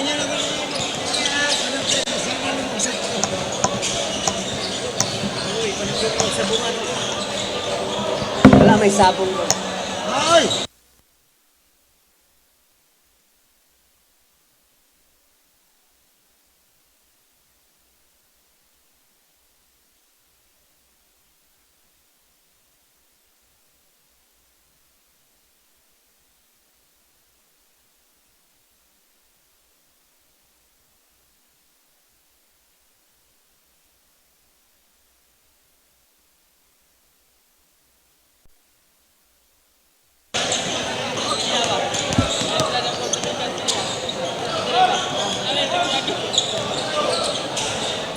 Wala, may sabong ko. Ay!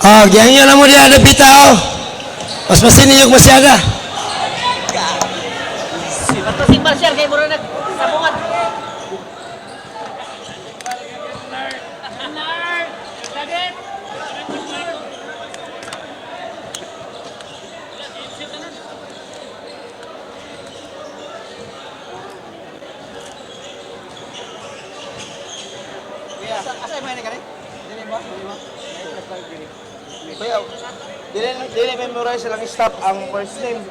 Oh, ganyan na mo diya ada bitaw. Mas masiniyog masyada. Bato si Marcial kay mura nagsabungan. Asa may ni kani? Dili mo? Kuya, dili memorize lang stop ang first name.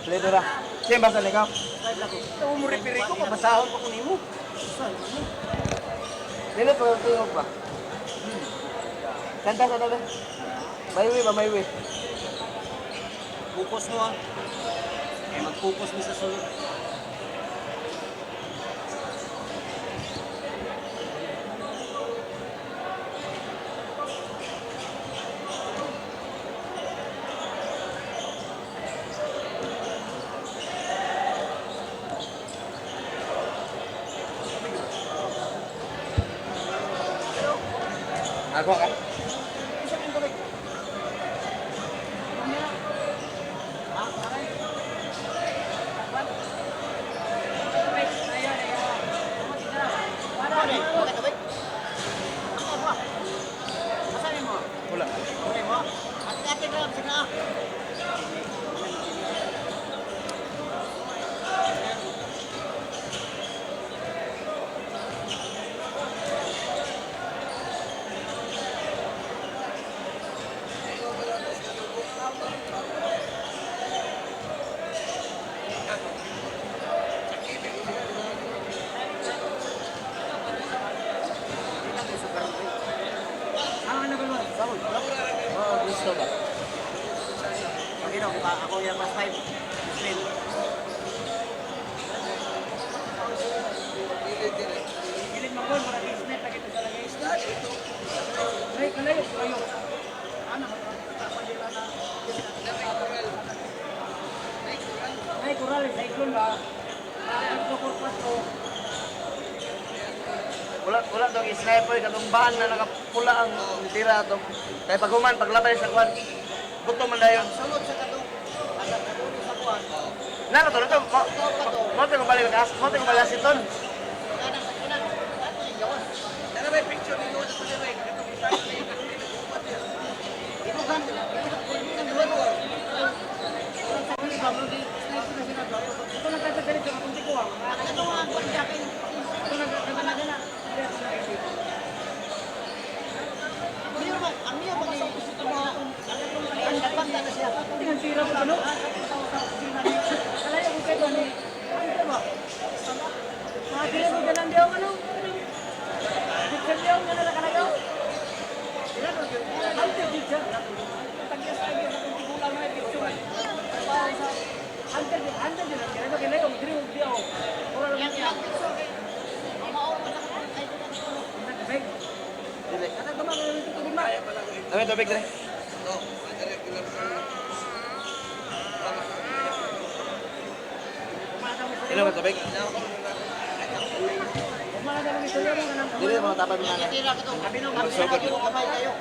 Play ra. Siya basa ni ka? Ito mo repiri ko mabasahon ko nimo. Dili pa tingog ba? Kanta sa dali. Maywe ba maywe? Focus mo ah. Kaya mag-focus mo sa sulod. Ako ka? Wala. Gusto ba? Pagino, ako yung plus 5. Screen. Gilit magol, maraming snap. Lagi ito talaga yung start. Ay, kalayo. Kayo. Ano? Ay, kural. Cyclone ba? Ito kurpas ko. Wala dong sniper katong bahan na nakapula ang tira to. Kay paghuman paglabay sa kwan. Buto man dayon. Sulod sa katong. Agad katong sa kuwan. Na to to. Mo ko balik gas. Mo ko balik siton. Dara may picture dito sa direct. Ito kan. Ito nagkakadali sa kung ko. Ito ang konjakin. Ito nagkakadali na. Ang niya mga ang nagpanta na siya. Tingnan sira mo ano? Kalaya ko kayo ni. Ano ba? Mga kaya mo ganang diyaw ano? Dikit diyaw nga na nakalagaw. Ante dikit. Tagyas lagi sa kung tigulang na picture. Ante din ang kaya kaya yung dream diyaw. Ora lang niya. Mao pa sa ay nag-beg. Dili. Kada gumagano nito tugma. Dami tubig dali. Ilo ba tubig? Dili mo tapad mo na. Tira ka to. Kabinong Magsugod. kamay kayo.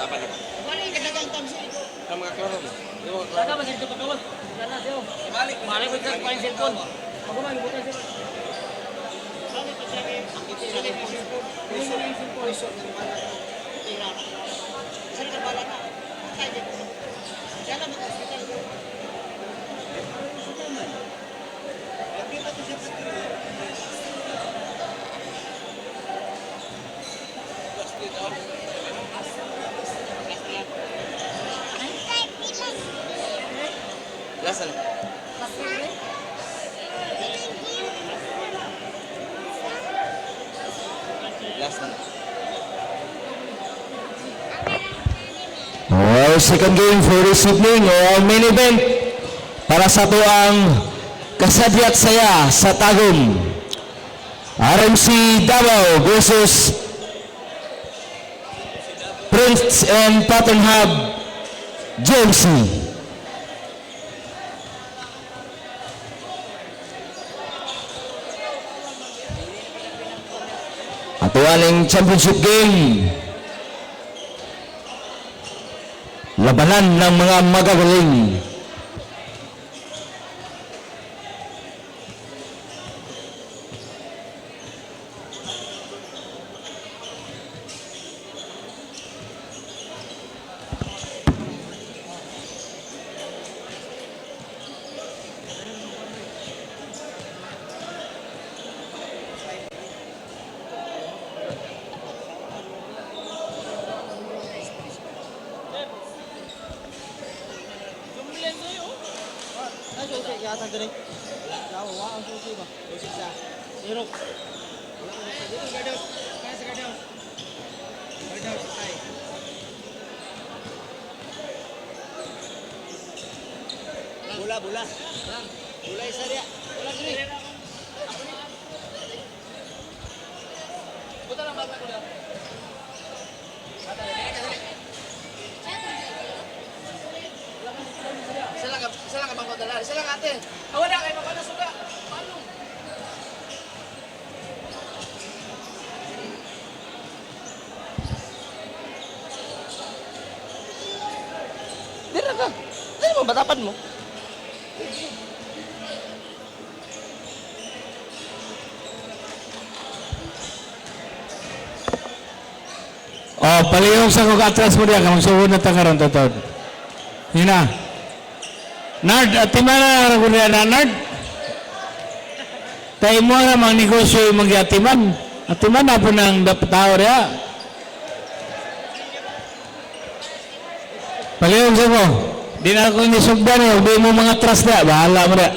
Tapad mo. Wala ka dagang tamsi. Sa mga klaro mo. Daga ba dito pagkawal? Sana siyo. Balik ko sa pain cellphone. Ako man ibutan siya. Balik ko siya. Ang tira ng cellphone. Piso ng cellphone. Tira. Saan ka bala na? Kaya dito. Diyan na mag-hospital. Lagi ba ito siya? Last na. Last na. Our second game for this evening, our main event para sa tuang kasadyat saya sa Tagum. RMC Davao versus Prince and Patton Hub JMC. Atualing championship game. Labanan ng mga magagaling. Bola. Bola isa dia. Bola sini. Putar lang bata ko dah. Isa lang bang kodala. Isa lang ate. Awala kay mapana suga. Paano? Dira ka. Dili mo batapan mo. Oh, palihog sa kong atras mo diya, kamang suhod na tangaron totod. Yun na. Nard, at timana na niya na, Nard. Tayo mo na mga negosyo yung mga atiman. Atiman na po ng tao niya. Palihog sa ko. Di na ako nisugdan eh. Huwag mo mga atras niya. Bahala mo niya.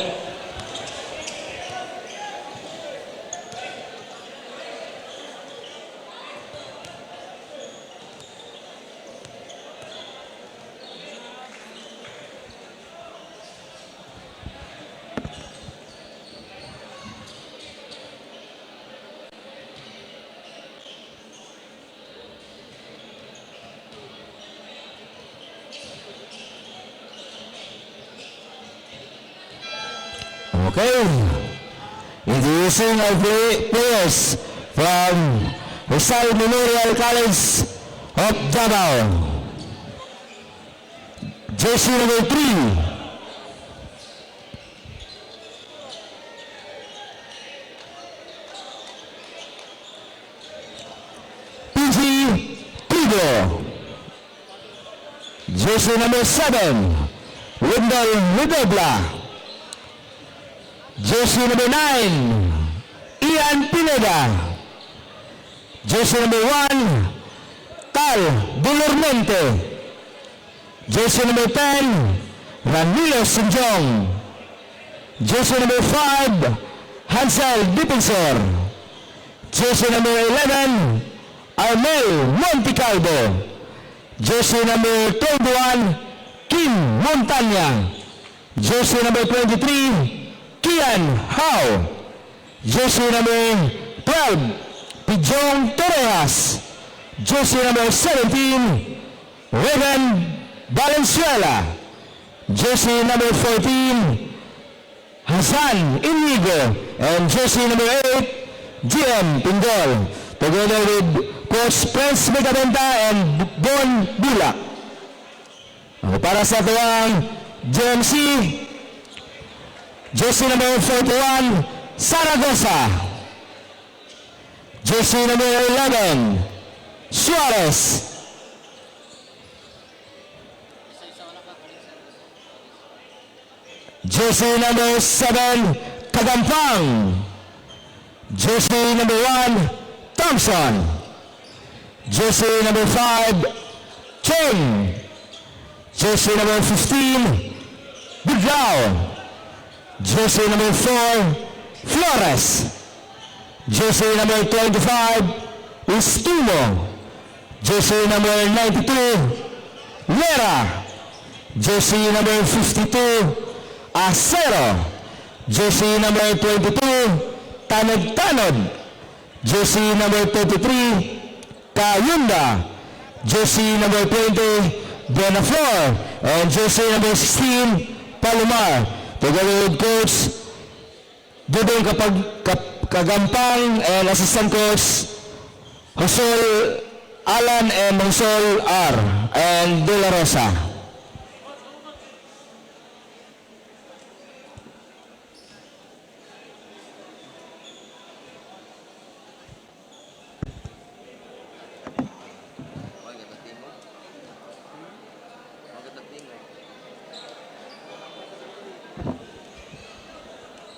Okay. Introducing our players from Rizal Memorial College of Davao. Jersey number 3. PG Tigo. Jersey number 7. Wendell Lidobla. Jersey number 9, Ian Pineda. Jersey number 1, Cal Dulormente. Jersey number 10, Ranilo Sinjong. Jersey number 5, Hansel Dipensor. Jersey number 11, Armel Monticaldo. Jersey number 21, Kim Montanya. Jersey number 23, Kian Hao. Jersey number 12, Pijong Torres. Jersey number 17, Regan Valenzuela. Jersey number 14, Hasan Inigo. And jersey number 8, GM Pindol. Together with Coach Prince Megabenta and Bon Bulak. Para sa tuwang JMC, jersey number 41, Zaragoza. Jersey number 11, Suarez. Jersey number 7, Kagampang. Jersey number 1, Thompson. Jersey number 5, Cheng. Jersey number 15, Budlao. Jersey number 4, Flores. Jersey number 25, Estumo. Jersey number 92, Lera. Jersey number 52, Acero. Jersey number 22, Tanod-Tanod. Jersey number 23, Kayunda. Jersey number 20, Benaflor. And jersey number 16, Palomar. Together with Coach Dudong Kagampang and Assistant Coach Josol Alan and Josol R. and De La Rosa.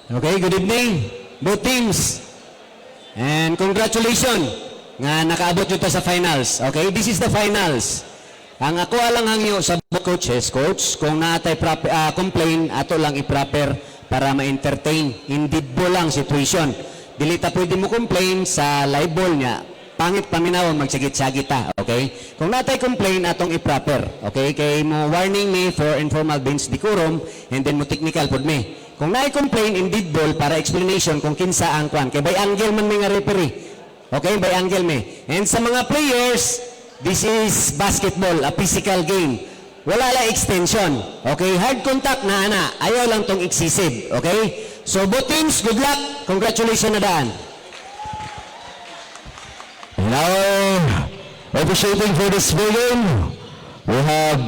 Okay, good evening, both teams. And congratulations nga nakaabot yun ta sa finals. Okay, this is the finals. Ang ako alang hangyo sa coaches, coach, kung naatay complain, ato lang i-proper para ma-entertain. Indeed po lang situation. Dili ta pwede mo complain sa live ball niya. Pangit paminawon magsagit-sagit ta, okay? Kung natay complain atong i-proper, okay? Kay mo warning me for informal bench decorum and then mo technical pod me. Kung na-complain indeed ball para explanation kung kinsa ang kwan. Kay by angle man may nga referee. Okay, by angle me. And sa mga players, this is basketball, a physical game. Wala lang extension. Okay, hard contact na ana. Ayaw lang tong excessive. Okay? So both teams, good luck. Congratulations na daan. Now, officiating for this game, we have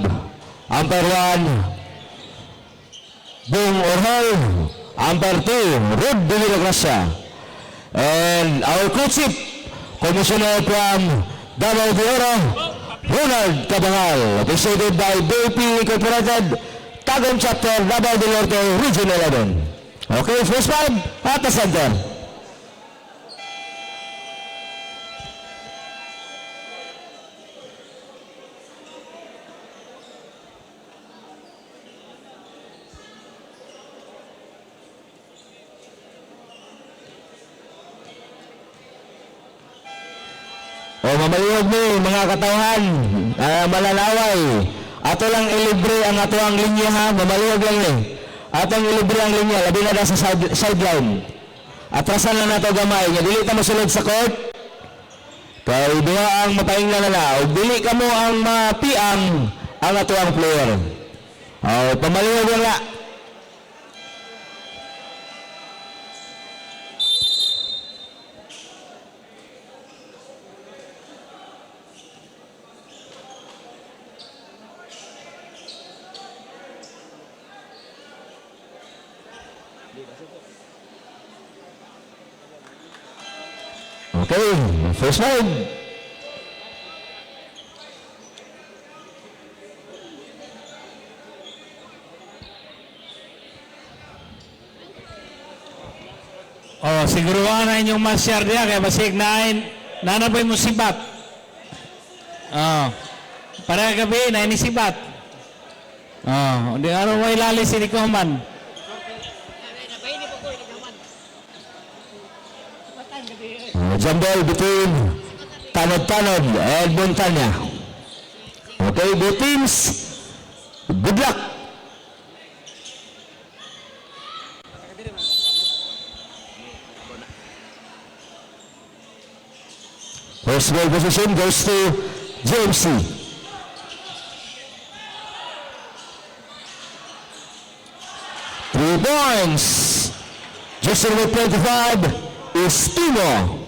umpire 1, Bong Orhal, umpire 2, Rod De La Gracia, and our co-chief commissioner from Davao de Oro, Ronald Cabangal, officiated by BP Incorporated, Tagum Chapter, Davao del Norte, Region 11. Okay, first five at the center. O mamaliyog mo mga katawhan, malalaway. Ato lang ilibre ang ato ang linya ha, mamaliyog lang ni. Atong ilibre ang linya, labi na sa sideline. Atrasan lang nato gamay, nga dili ta mosulod sa court. Kay duha ang mapaingnan na o dili ka mo ang mapiang ang ato ang player. O pamaliyog lang na. Okay, first five. Oh, siguruhan na inyong masyar diya kaya basig nanaboy mo sibat. Oh, para gabi na ini sibat. Oh, di ano mo ilali si Dikoman. Jump ball between Tanod-Tanod and Montana. Okay, both teams, good luck. First ball position goes to JMC. Three points. Just number 25 is Timo.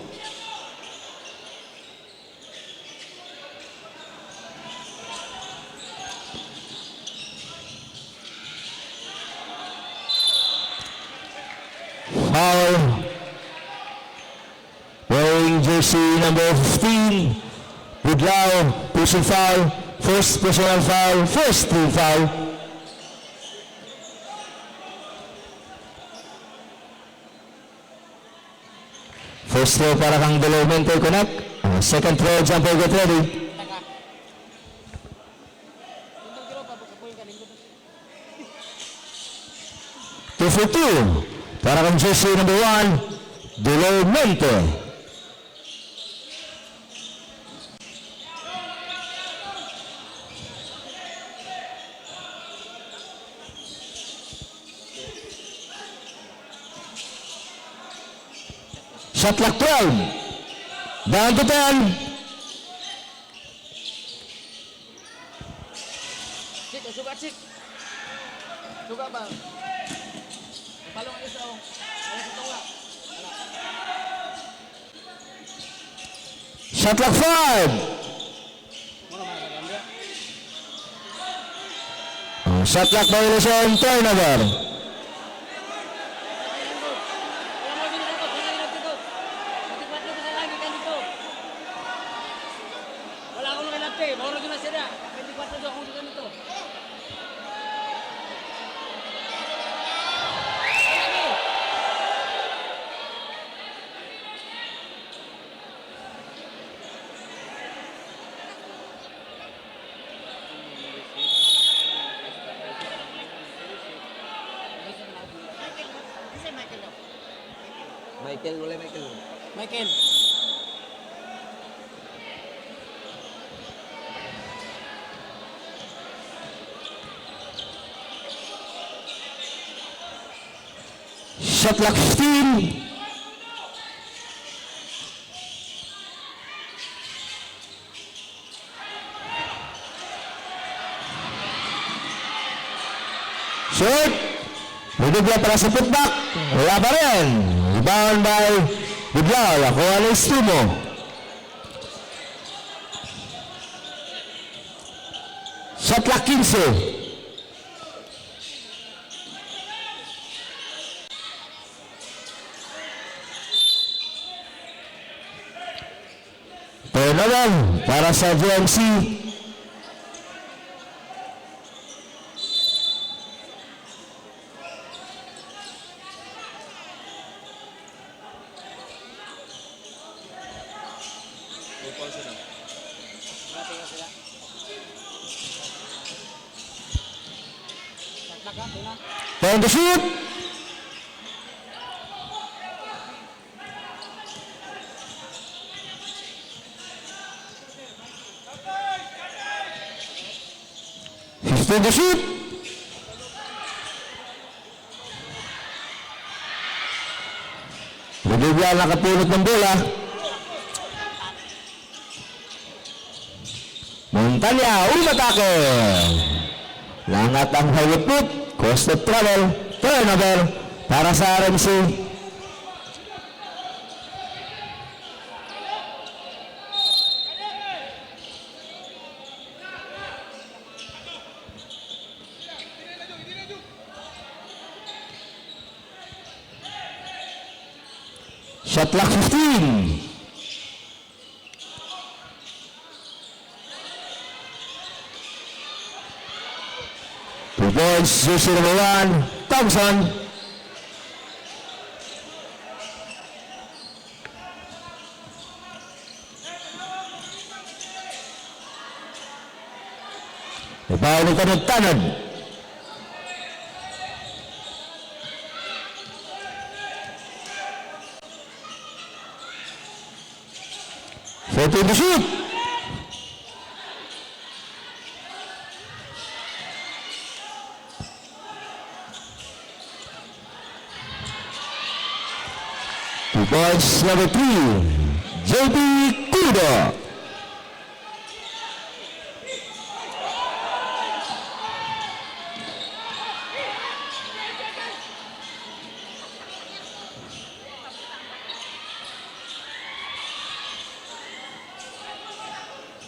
Foul. Wearing jersey number 15, Budlao, pushing foul, first personal foul, first team foul. First throw para kang developmental connect. Second throw, jumper get ready. 2 for 2 para kang jersey number 1, Delo Mente. Shot clock 12. Down to 10. Cik, suka cik. Suka bang. Palong ayo sa. Ayo sa tawa. Shot clock 5. Shot clock violation, turnover. Wala akong nakilate. Mauro dyan na siya. 24 doon akong dyan nito. Michael, wala Michael. Michael. Shot clock 15. Short. Bibigla para sa putback. Wala pa rin. Rebound by Biglaw. Ako ang Stumo. Shot clock 15. Turnover para sa GMC. Time to shoot. To the shoot. Bibigyan nakapulot ng bola. Montanya, umatake. Langat ang high foot. Cost of travel. Turnover para sa RMC. Shot clock 15. Two points, jersey number 1, Thompson. Ibaw ni Tanod-Tanod. To the shoot. Two points, number 3, JB Kudo.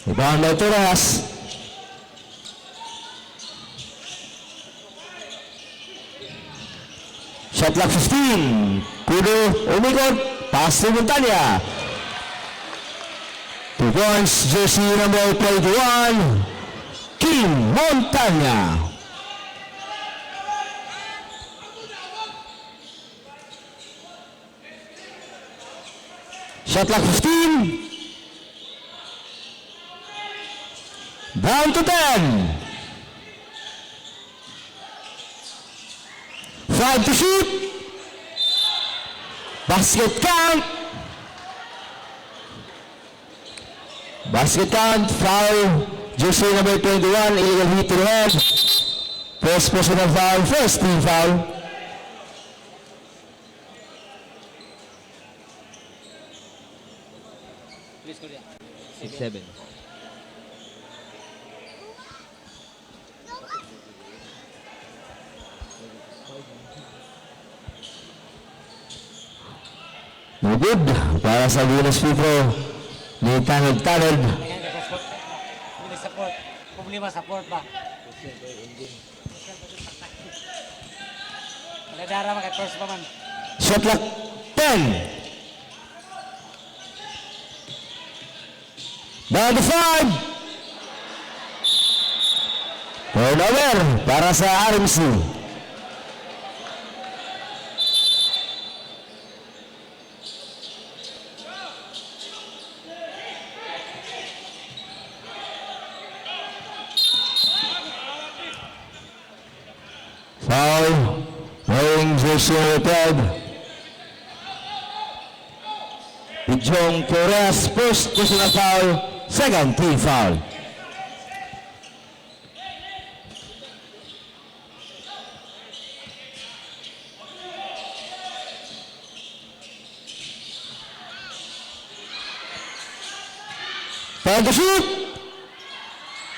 Rebound by Torres. Shot clock 15. Kudo umikot. Pass to Montanya. 2 points, jersey number 21, Kim Montanya. Shot clock 15. Down to 10. 5 to shoot. Basket count. Basket count, foul. Jersey number 21, illegal hit to the head. First personal foul, first team foul. Please, Korea. 6-7. No good para sa Venus People ni Tanod. Ayan, support. Hindi support. Problema support ba? Maladara mag-first pa man. Shot clock 10. Down to 5. Turnover para sa RMC. Foul, wearing jersey number 12. Jong Correa's first personal foul, second team foul. Time to shoot.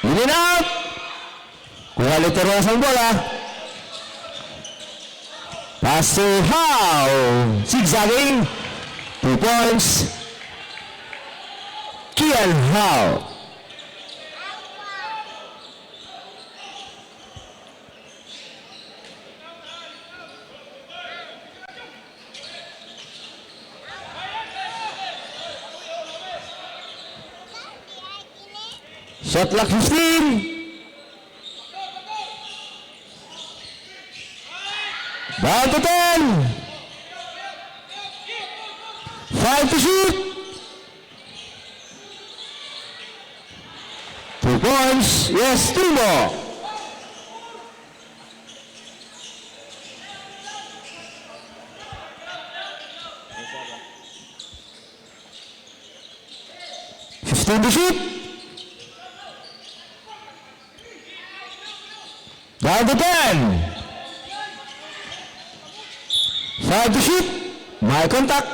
In and out. Kuha literas ang bola. Pass to Howe. Zigzagging. 2 points. Kian Howe. Shot clock 15. Down to 10. 5 to shoot. 2 points. Yes, 2 more. To shoot. Down to 10. 5 to shoot. My contact.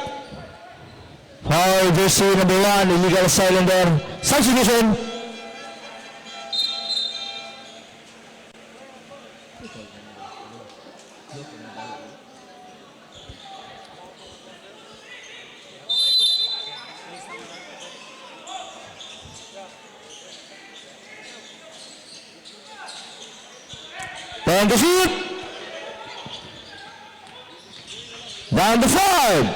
Foul jersey number 1, illegal cylinder. Substitution. Down to shoot. Down to 5.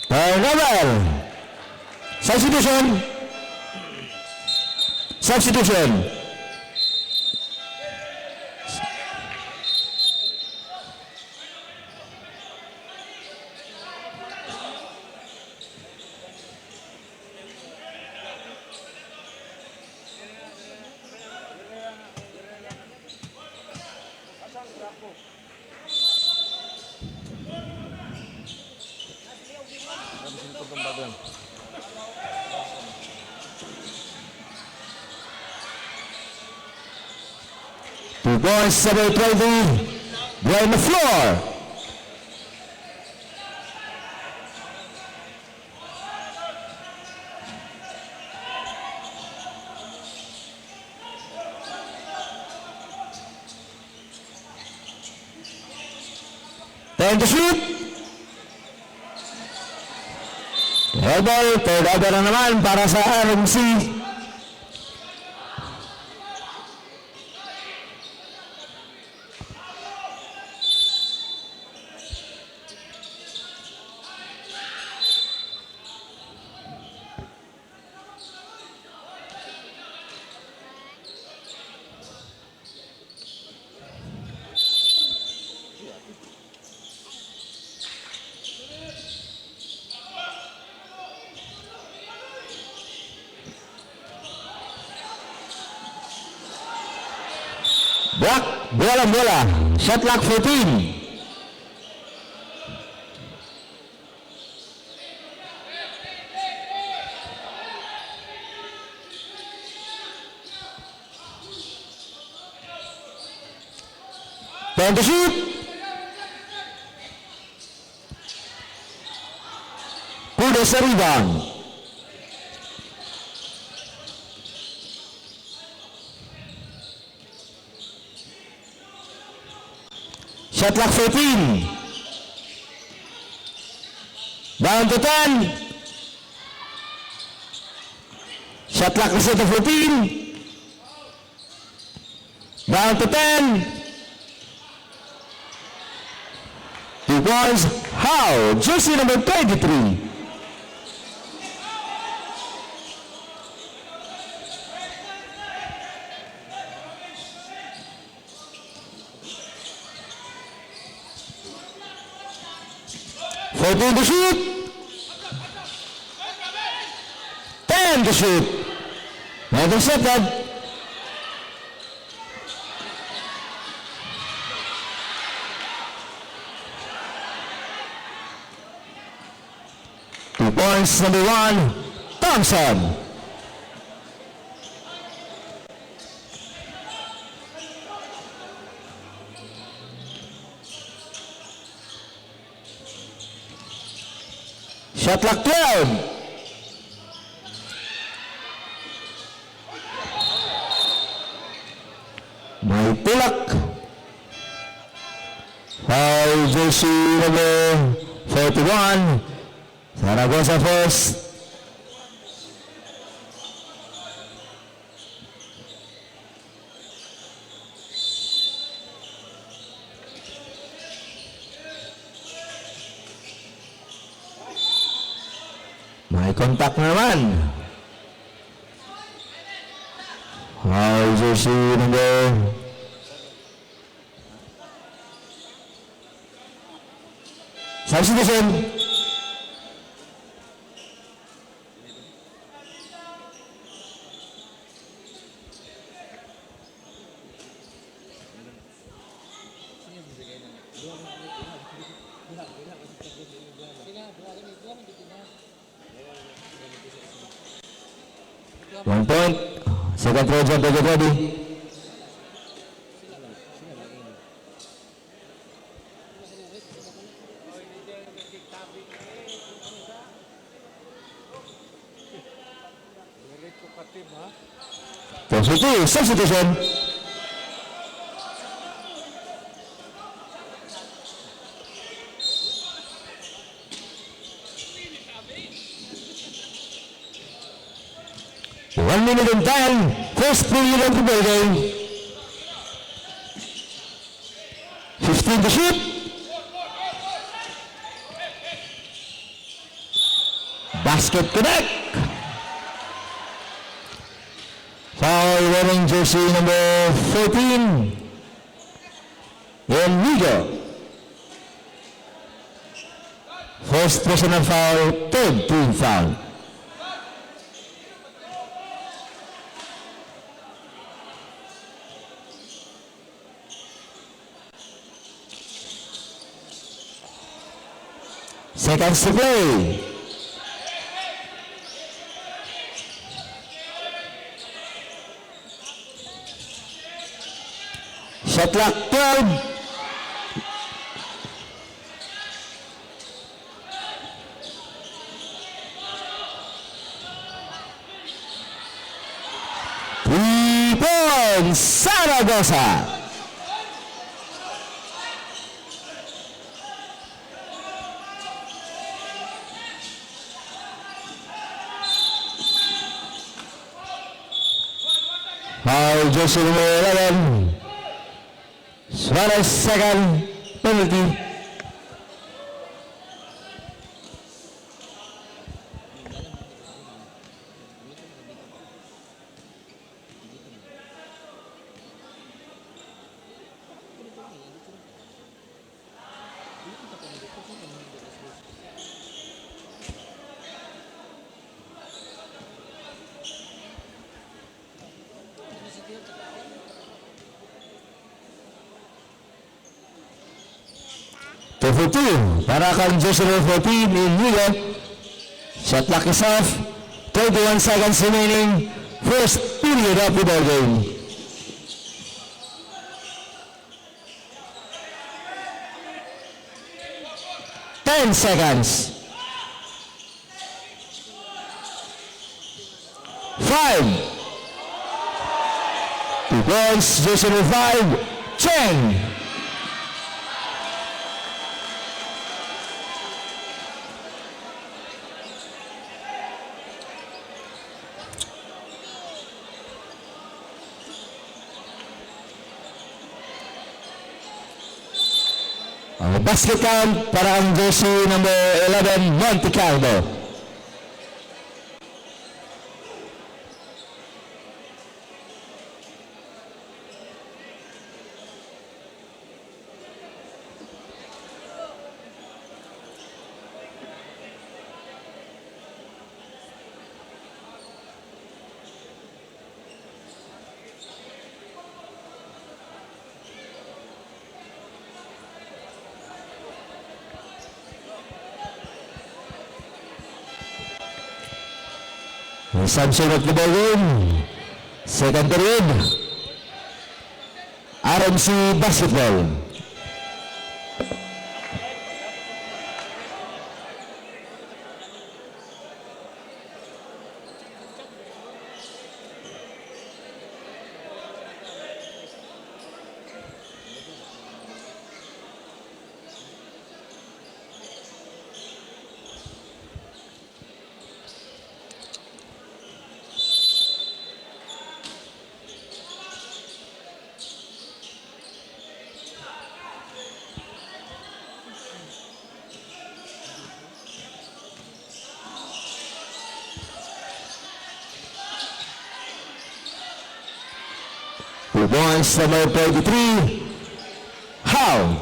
Turnover. Substitution. Substitution. Two boys, 7-20. They're on the floor. Time to shoot. Rebel, third over na naman para sa RMC. Block, bola. Shot clock 14. Time to shoot. Kudos sa rebound. Shot clock 14. Down to 10. Shot clock reset to 14. Down to 10. 2 points. How? Jersey number 23. To shoot. 10 to shoot. Intercepted. Two points, number 1, Thompson. Shot clock 12. May tulak. Foul jersey number 41. Zaragoza first. May contact naman. Foul jersey number 1 point. Second Trojan, get ready. Positive substitution. One minute and 10. First period of the ball game. 15 to shoot. Basket connect. Foul wearing jersey number 14. Enrico. First personal foul, third team foul. Seconds to play. Shot clock 12. Three-point Zaragoza. Foul jersey number 11. Suarez second penalty. to 14 para kang jersey number 14 Inigo. Shot clock is off. 21 seconds remaining. First period of the ball game. Ten seconds. 5. 2 points, jersey number 5, Cheng. Ang basket count para ang jersey number 11, Monte Carlo. Assumption of the ball game. Second period. RMC basketball. Two points, number 33, How.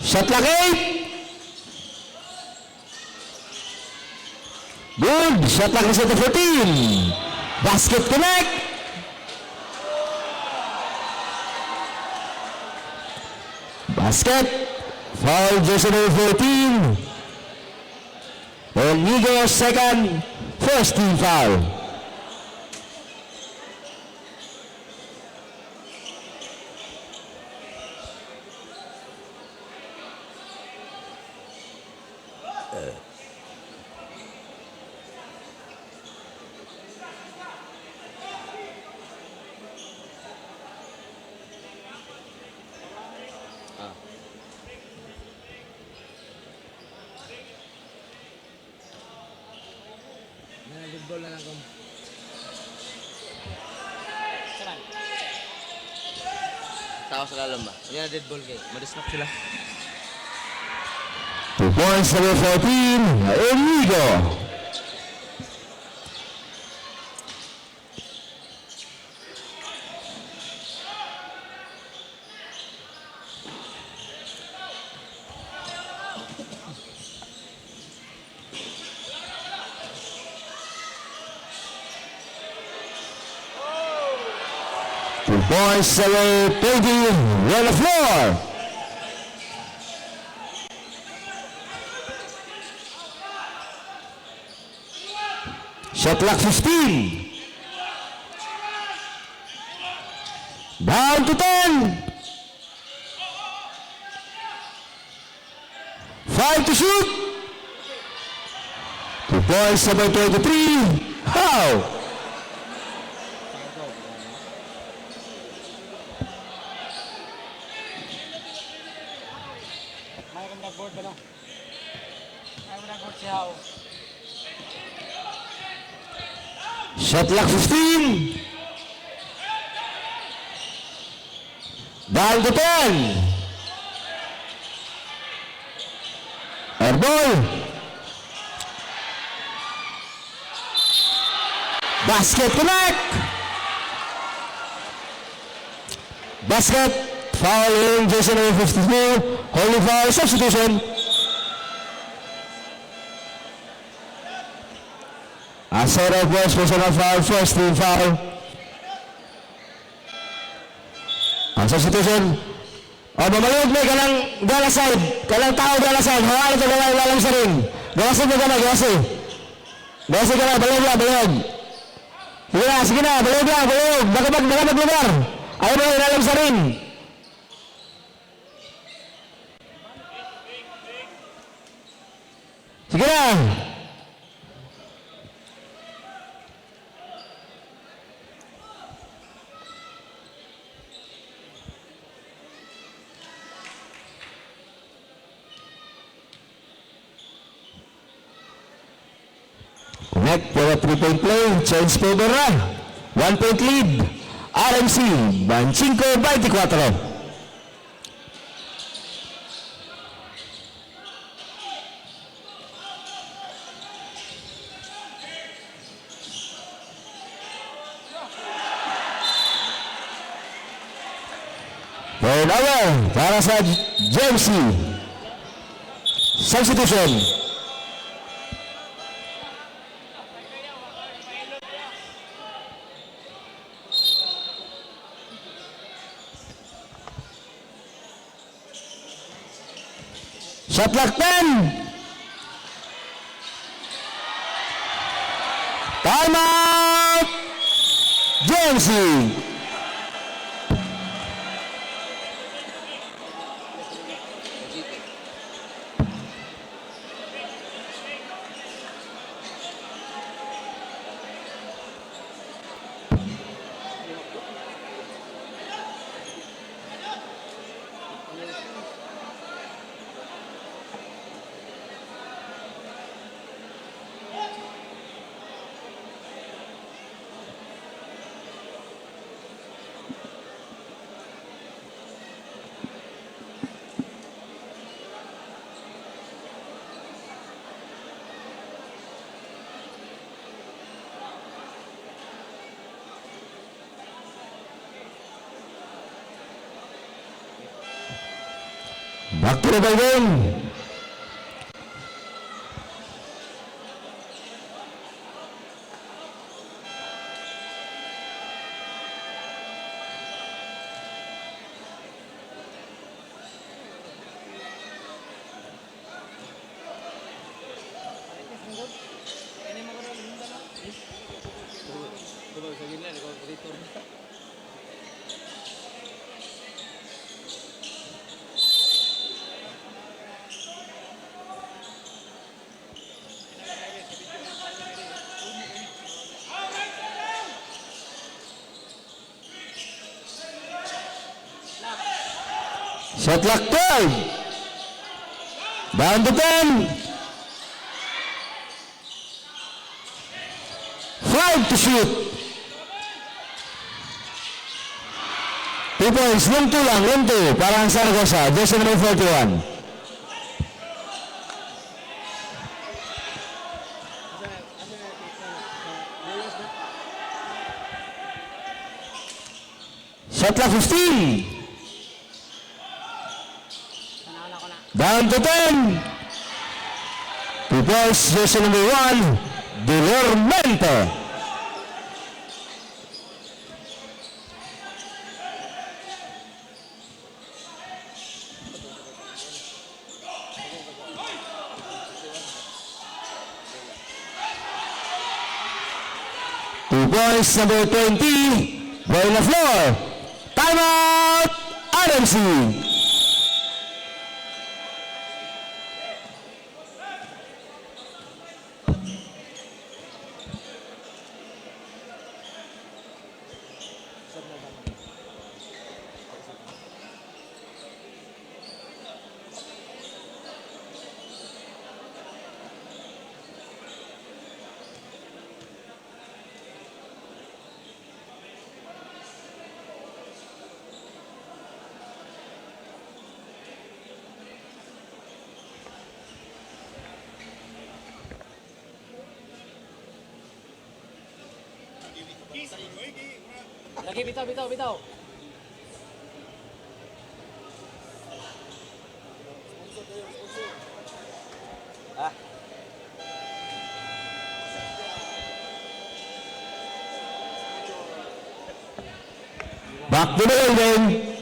Shot clock 8. Good. Shot clock is at 14. Basket connect. Basket. Foul jersey number 14. Inigo second. First team foul. Tao sa lalam ba? Yan dead ball kay. Madisnap sila. 2 points, number 14, Inigo. Points away, 20 on the floor. Shot clock 15. Down to 10. 5 to shoot. 2 points, number 23. How? Shot clock 15. Down to 10. Air ball. Basket connect. Basket foul in jersey number 52. Holding foul, substitution. A set of boys, personal foul, first team foul. Ang substitution. O, mamayod may kalang gala side. Kalang tao gala side. Hawala ito gala ilalang sa ring. Gawasi mo gala, gawasi. Gawasi ka na, balog lang, balog. Sige na, balog lang, balog. Baka maglugar. Ayaw mo ilalang sa ring. Sige na. Connect for a 3-point play. Change favor na. 1-point lead. RMC. 25-24. Turnover para sa JMC. Substitution. Shot clock 10. Time out. JMC. Back to the game. Shot clock 12. Down to 10. 5 to shoot. 2 points. Lunto lang. Lunto. Para ang Saragossa. Jersey number 41. Shot clock 15. Down to 10. 2 points, jersey number 1, Delormento. Two points, number 20, ball on the floor. Timeout, RMC. Lagi, bitaw, bitaw, bitaw. Back to the ball game.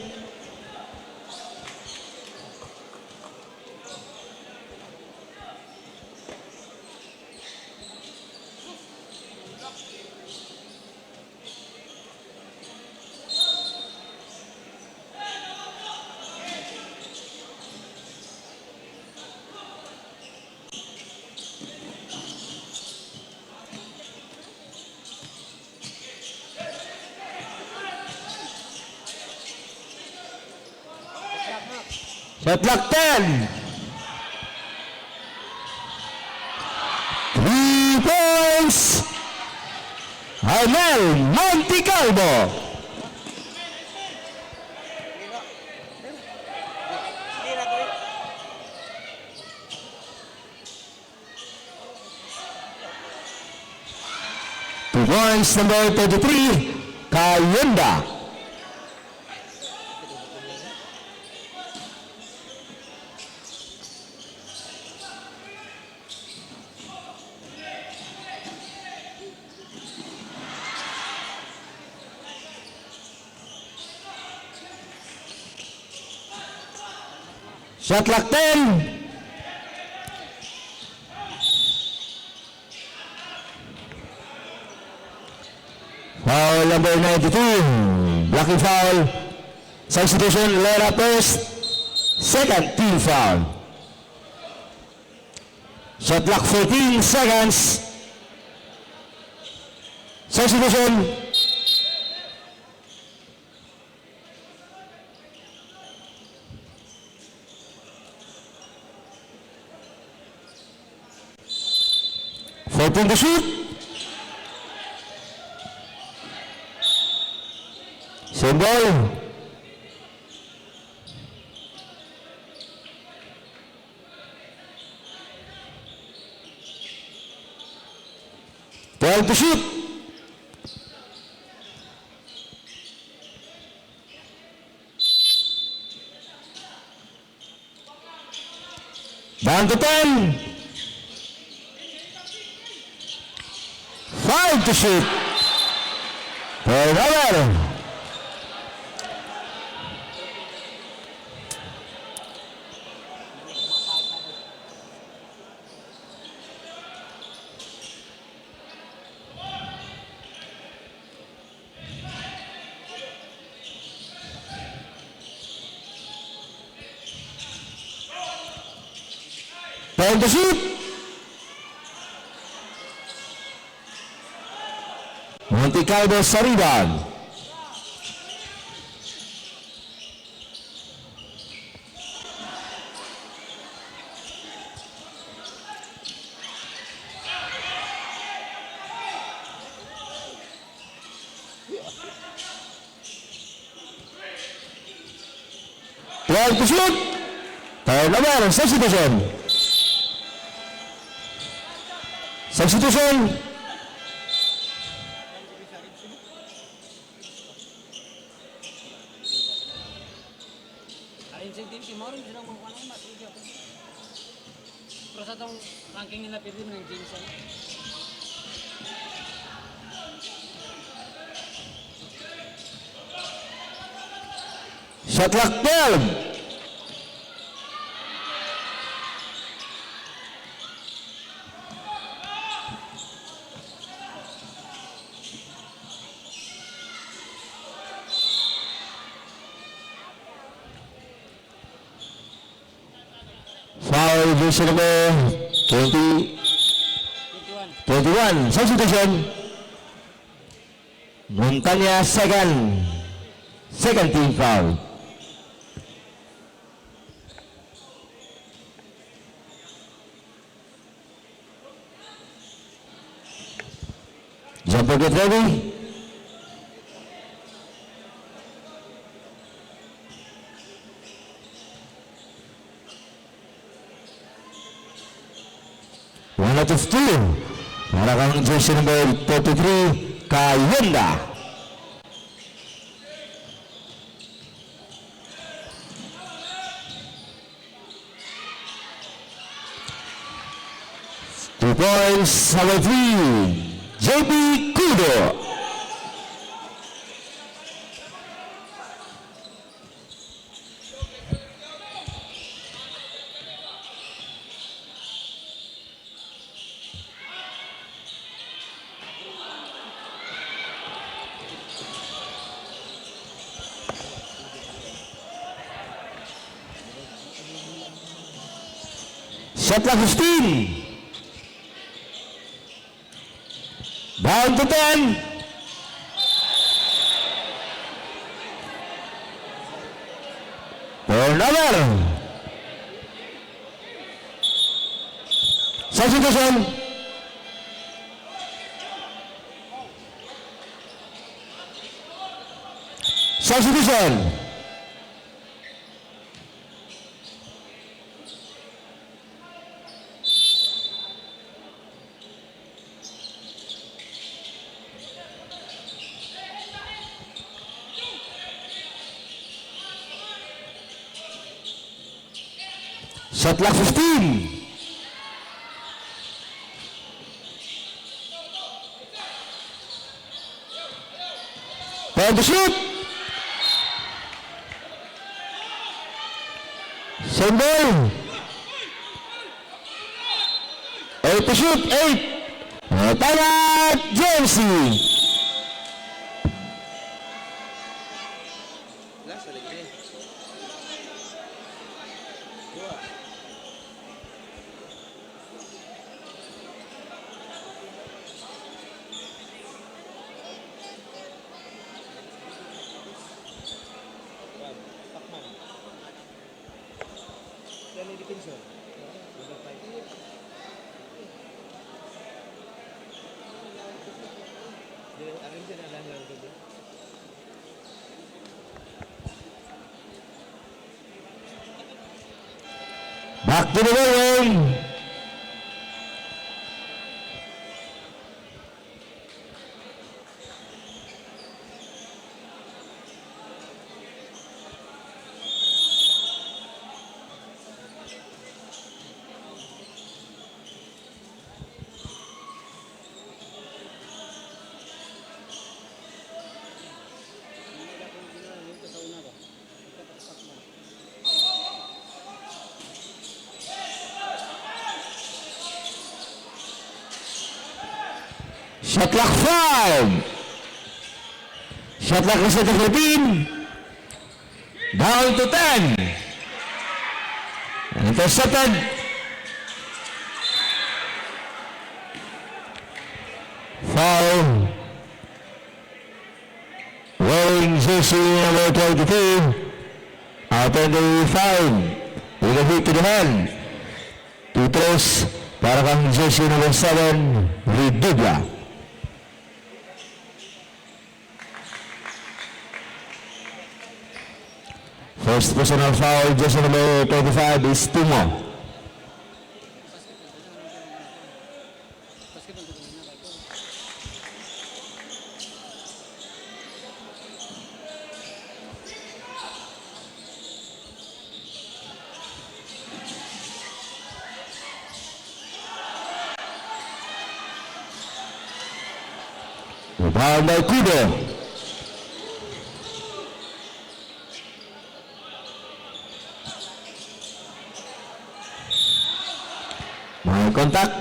Shot clock 10. 3 points. Arnel Monticalvo. Two points, number 33, Kayunda. Shot clock 10. Foul number 92. Blocking foul. Substitution, Lara first. Second team foul. Shot clock 14 seconds. Substitution. Open to shoot. Same ball. Twelve to shoot. Down to 10. 5 to shoot. Turnover. Time to shoot. Monticalvo sa rebound. Twelve to shoot. Turnover, substitution. Substitution. Incentive si Mauro, hindi lang kung ano mas video. Pero sa itong ranking nila pwede mo ng Jameson. Shot clock 12. Foul jersey number 21. Substitution. Montanya second team foul. Jumper get ready. One out of two. Para kang jersey number 33, Kayunda. Two points, number 3, JP Kudo. Shot clock 15. Down to 10. Turnover. Substitution. Substitution. Shot clock 15. Time to shoot. Same ball. 8 to shoot. 8. Timeout, JMC. Back to the game. Shot clock 5. Shot clock reset to 15. Down to 10. Intercepted. Foul. Wearing jersey number 22. Out on the foul. With a hit to the hand. 2 throws para kang jersey number 7. Ridubla. First personal foul, jersey number 25 is Timo. Rebound by Kudo. Contact.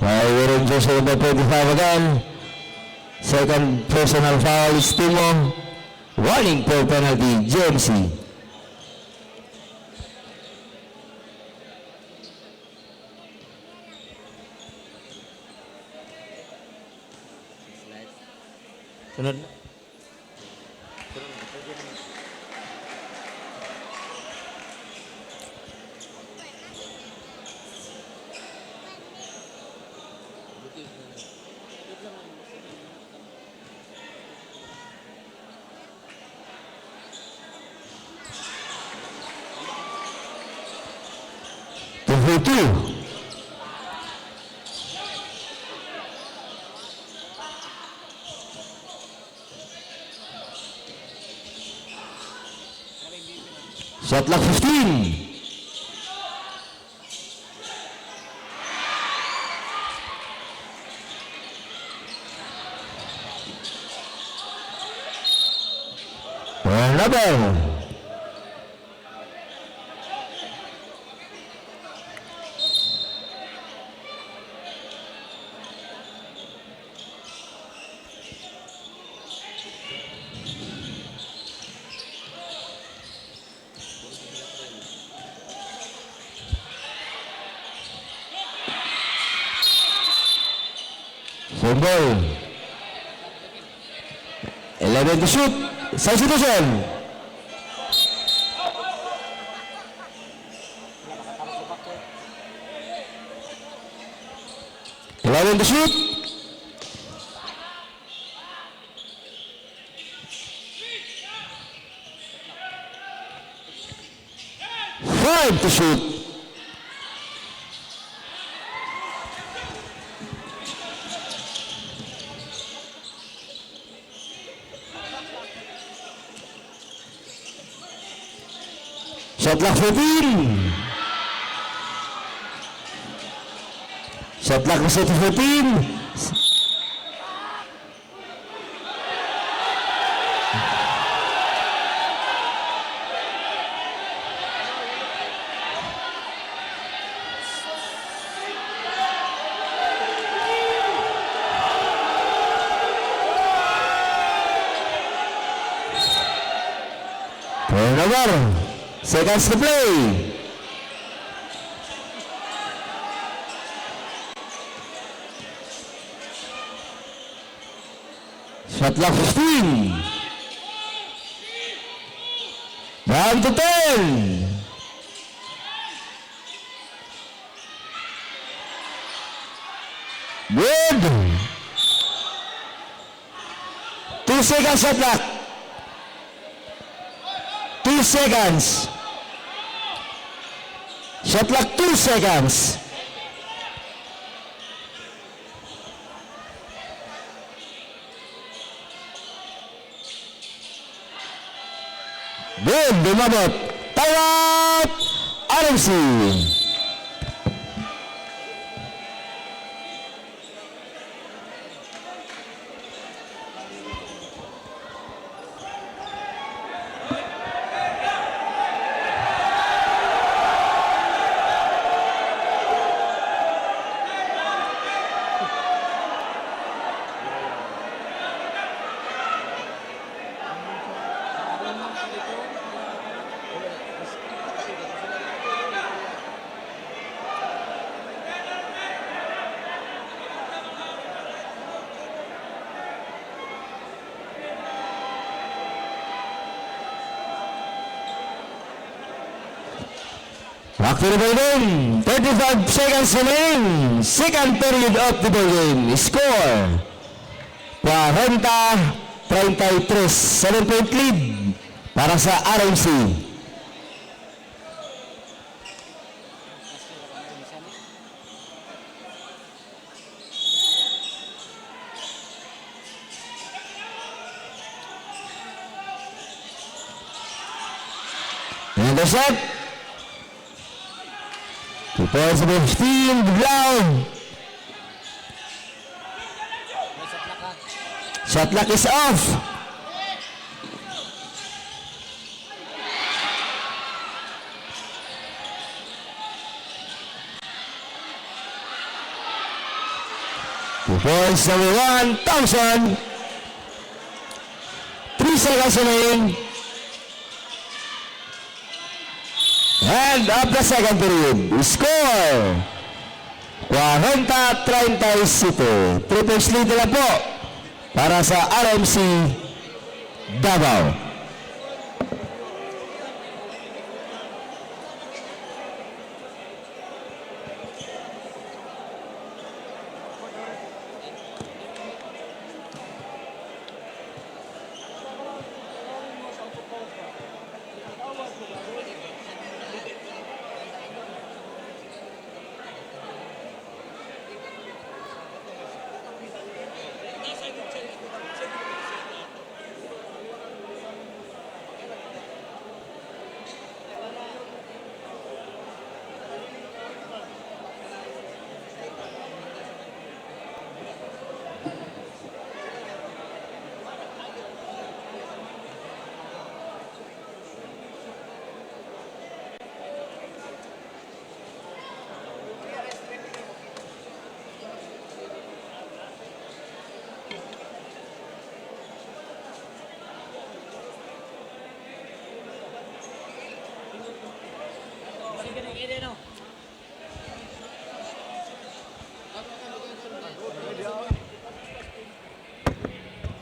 Wearing jersey number 25 again. Second personal foul is Timo. Warning for penalty, JMC. Sunod na. Two. Shot clock 15. Turnover. Same ball. 11 to shoot. Substitution. Eleven to shoot. Five to shoot. Shot clock 14. Shot clock set to 14. Turnover. Seconds to play. Shot clock 15. Down to 10. Good. 2 seconds shot clock. 2 seconds. Shot clock 2 seconds. Good, lumabot. Tawat! RMC. Back to the ball game. 35 seconds remaining. Second period of the ball game. Score 40-33. 7-point lead para sa RMC. Intercept. 2 points to 15, Blau. Shot clock is off. Two points, number 1, Thompson. 3 seconds remaining. And of the second period, score 40-37. 3 points lead na po para sa RMC Davao.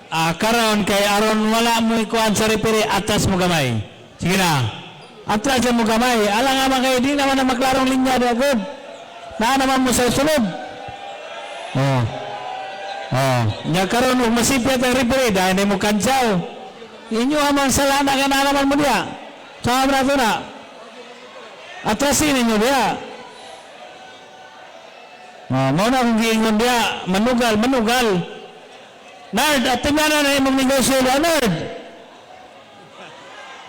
karon kay aron wala mo ikuan sa referee, atras mo gamay. Sige na. Atras mo gamay. Alang nga man kayo, di naman na maklarong linya na good. Na naman mo sa sulod. Oh. Oh. Nya karon ug masipyat ang referee dahil na mo kansaw. Inyo amang sala na naman mo diya. Sa brato na. Atrasin ninyo diya. Oh, mo na kung giingon diya, manugal. Nard, at tingnan na imong negosyo diya, Nard.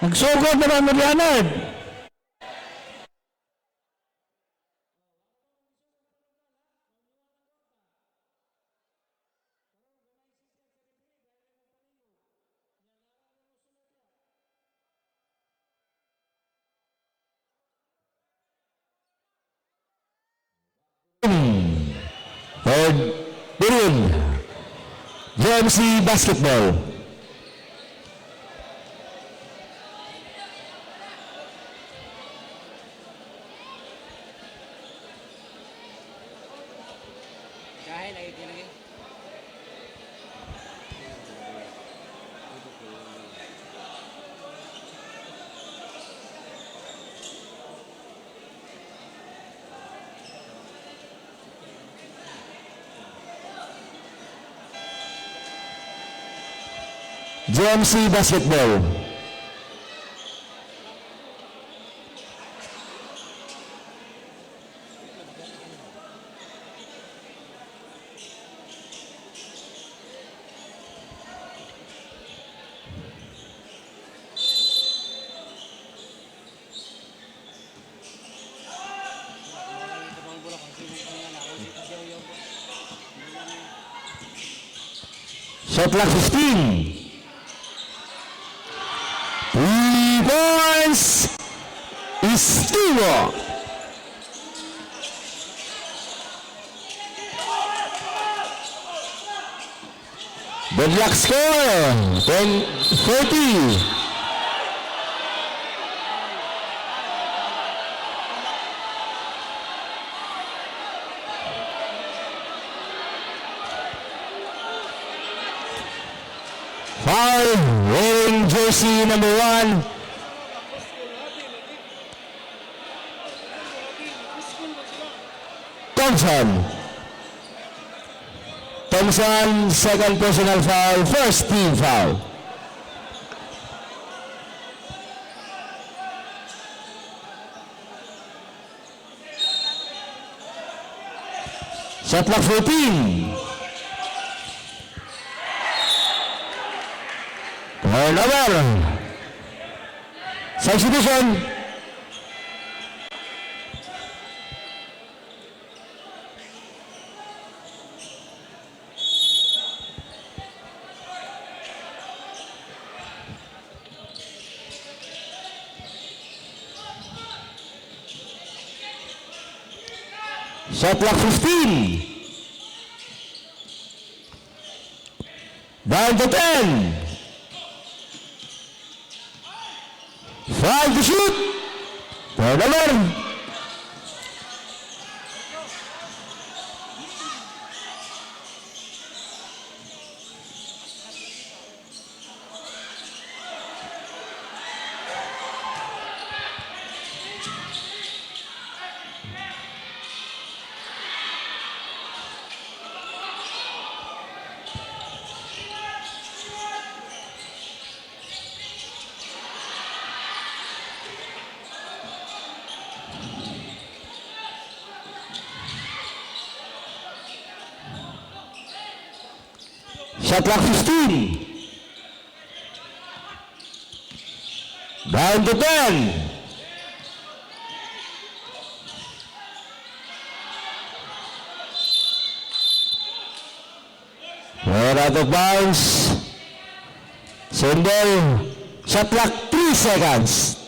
Nagsugod naman mo diya, Nard. Third period. JMC Basketball. JMC Basketball. Shot clock 15. 3 points. Istiwa. Deadlock score 10-40. Foul, wearing jersey number 1. Thompson, second personal foul, first team foul. Shot clock 14. Turnover. Substitution. Shot clock 15. Down to 10. 5 to shoot. Turnover. Shot clock 15. Down to 10. We're out of bounds. Sundel. Shot clock 3 seconds.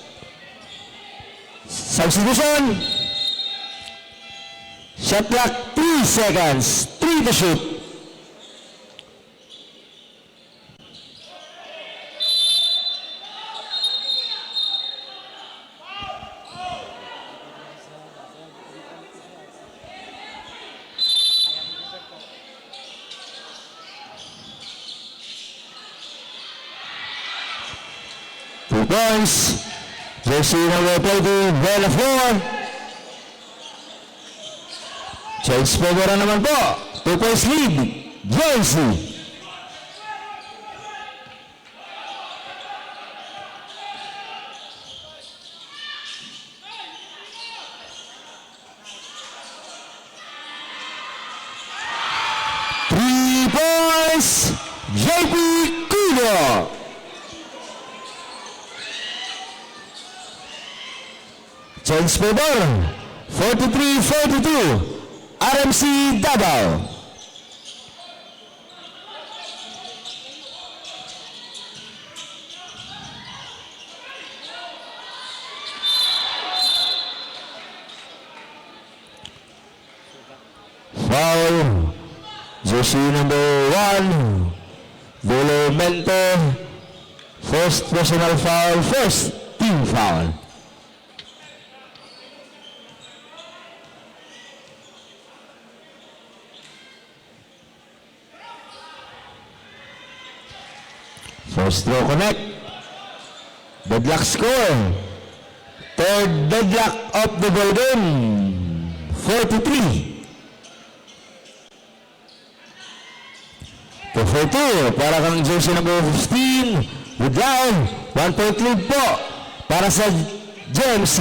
Substitution. Shot clock 3 seconds. 3 to shoot. 2 points. Jersey number 20, Bella Flor. Change favor naman po. 2 points lead. Jersey. JP Kuno. Change favor 43-42 RMC Davao. Foul. Jersey number 1, Dolo Mento. First personal foul, first team foul. First throw connect. Deadlock score. Third deadlock of the ball game. 43. 2-4-2 para kang jersey number 15 with down 1 point lead po para sa JMC.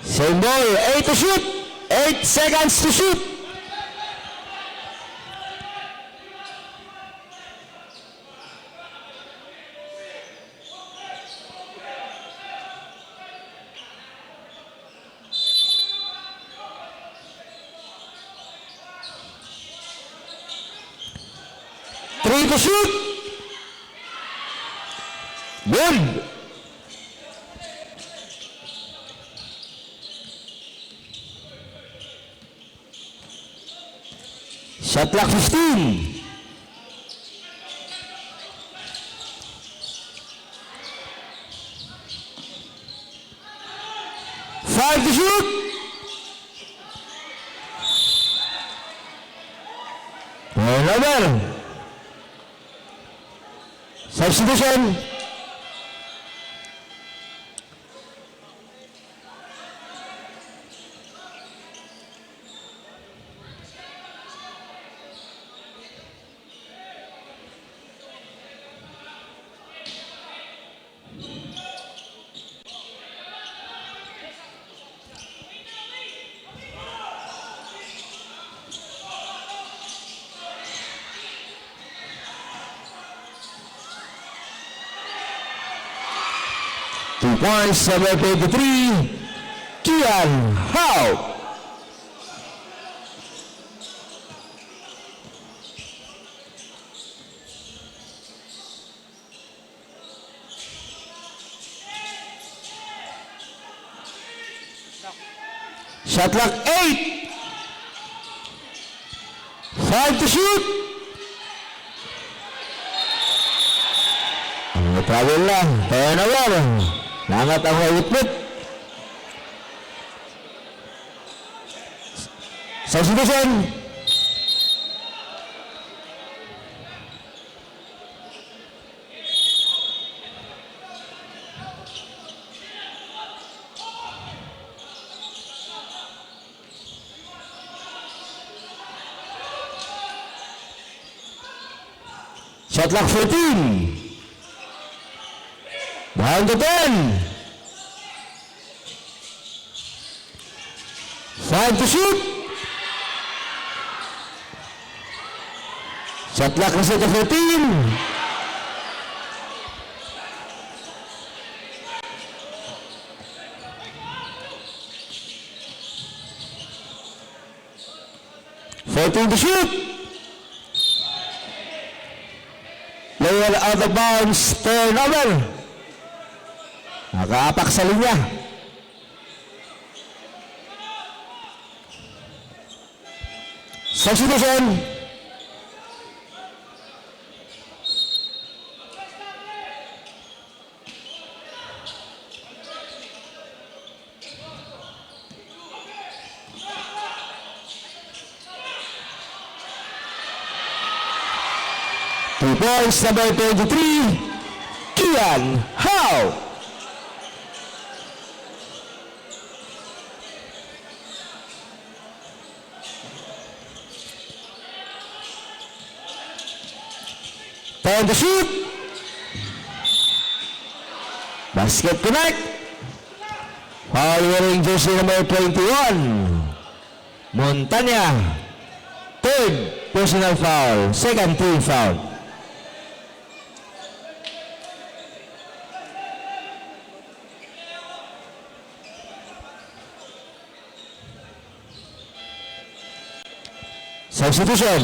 Same ball, 8 to shoot, 8 seconds to shoot. To shoot. Good. Shot clock 15. Five to shoot. Another. Substitution. Two points, number 23, Kian Hao. Shot clock 8. 5 to shoot. Travel lang, kaya na lang. Nangat ang wipit. Substitution. Shot clock 14. Down to 10. 5 to shoot. Shot clock kasi to 14. To shoot. Player out of bounds, turnover. Nakaapak sa linya. Substitution. 2 points, number 23, Kian How. Time to shoot. Basket connect. Foul wearing jersey number 21, Montanya. Third personal foul, second team foul. Substitution.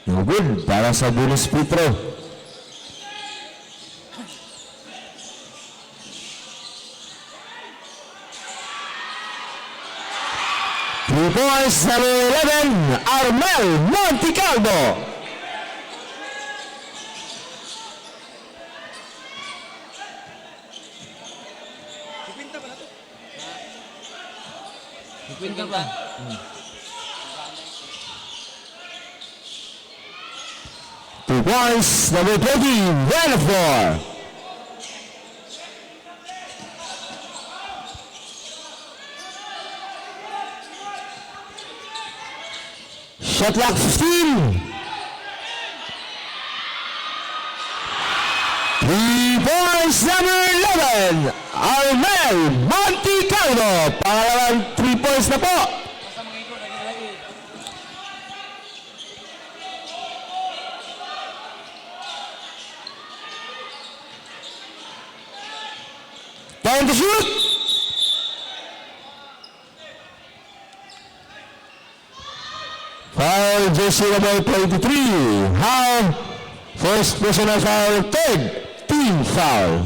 No good para sa bonus free throw. Three points, number 11, Armel Monticalvo. Pinta ba? 2 points, number 20, Renofor. Shot clock 15. 3 points, number 11, Armel Monticalvo. Pangalawang 3 points na po. Time to shoot. Foul, jersey number 23. How? First personal foul, third team foul.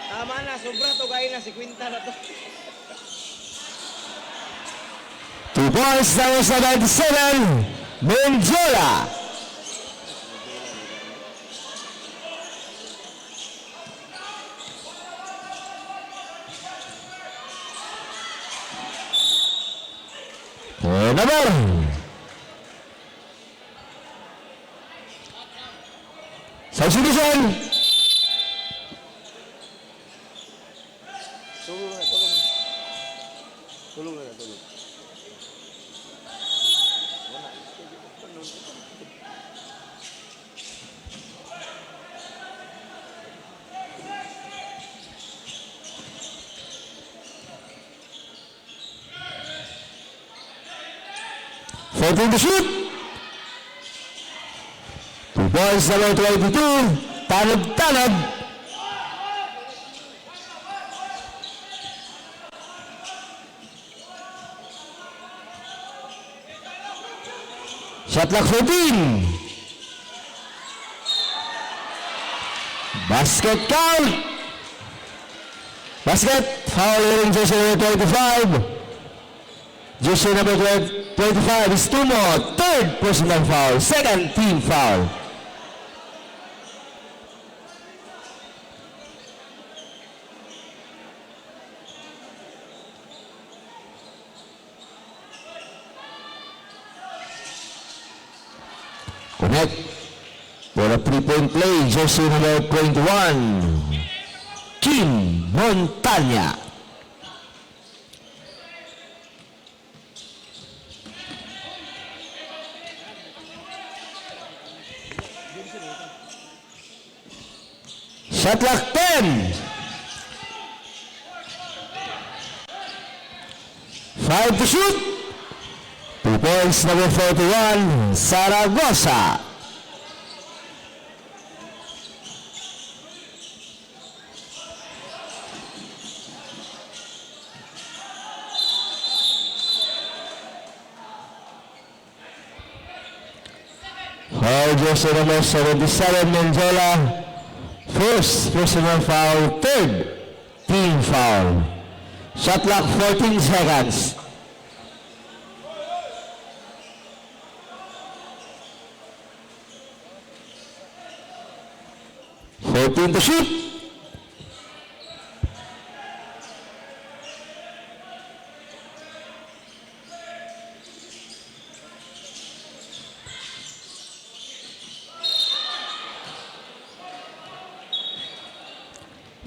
Tama na, sobra to gaya na, si Quinta na to. 2 points, number 97, Menjola. Number substitution. Tulong na. Tulong na. Fourteen to shoot. 2 points, number 22, Tanab. Shot clock 14. Basket count. Basket, foul wearing jersey number 25. Jersey number 25 is 2 more. Third personal foul, second team foul. Connect for a 3-point play, jersey number 21, Kim Montanya. Shot clock 10. 5 to shoot. 2 points, number 41, Zaragoza. Foul jersey number 77, Menjola. First personal foul, third team foul. Shot clock 14 seconds. 14 to shoot.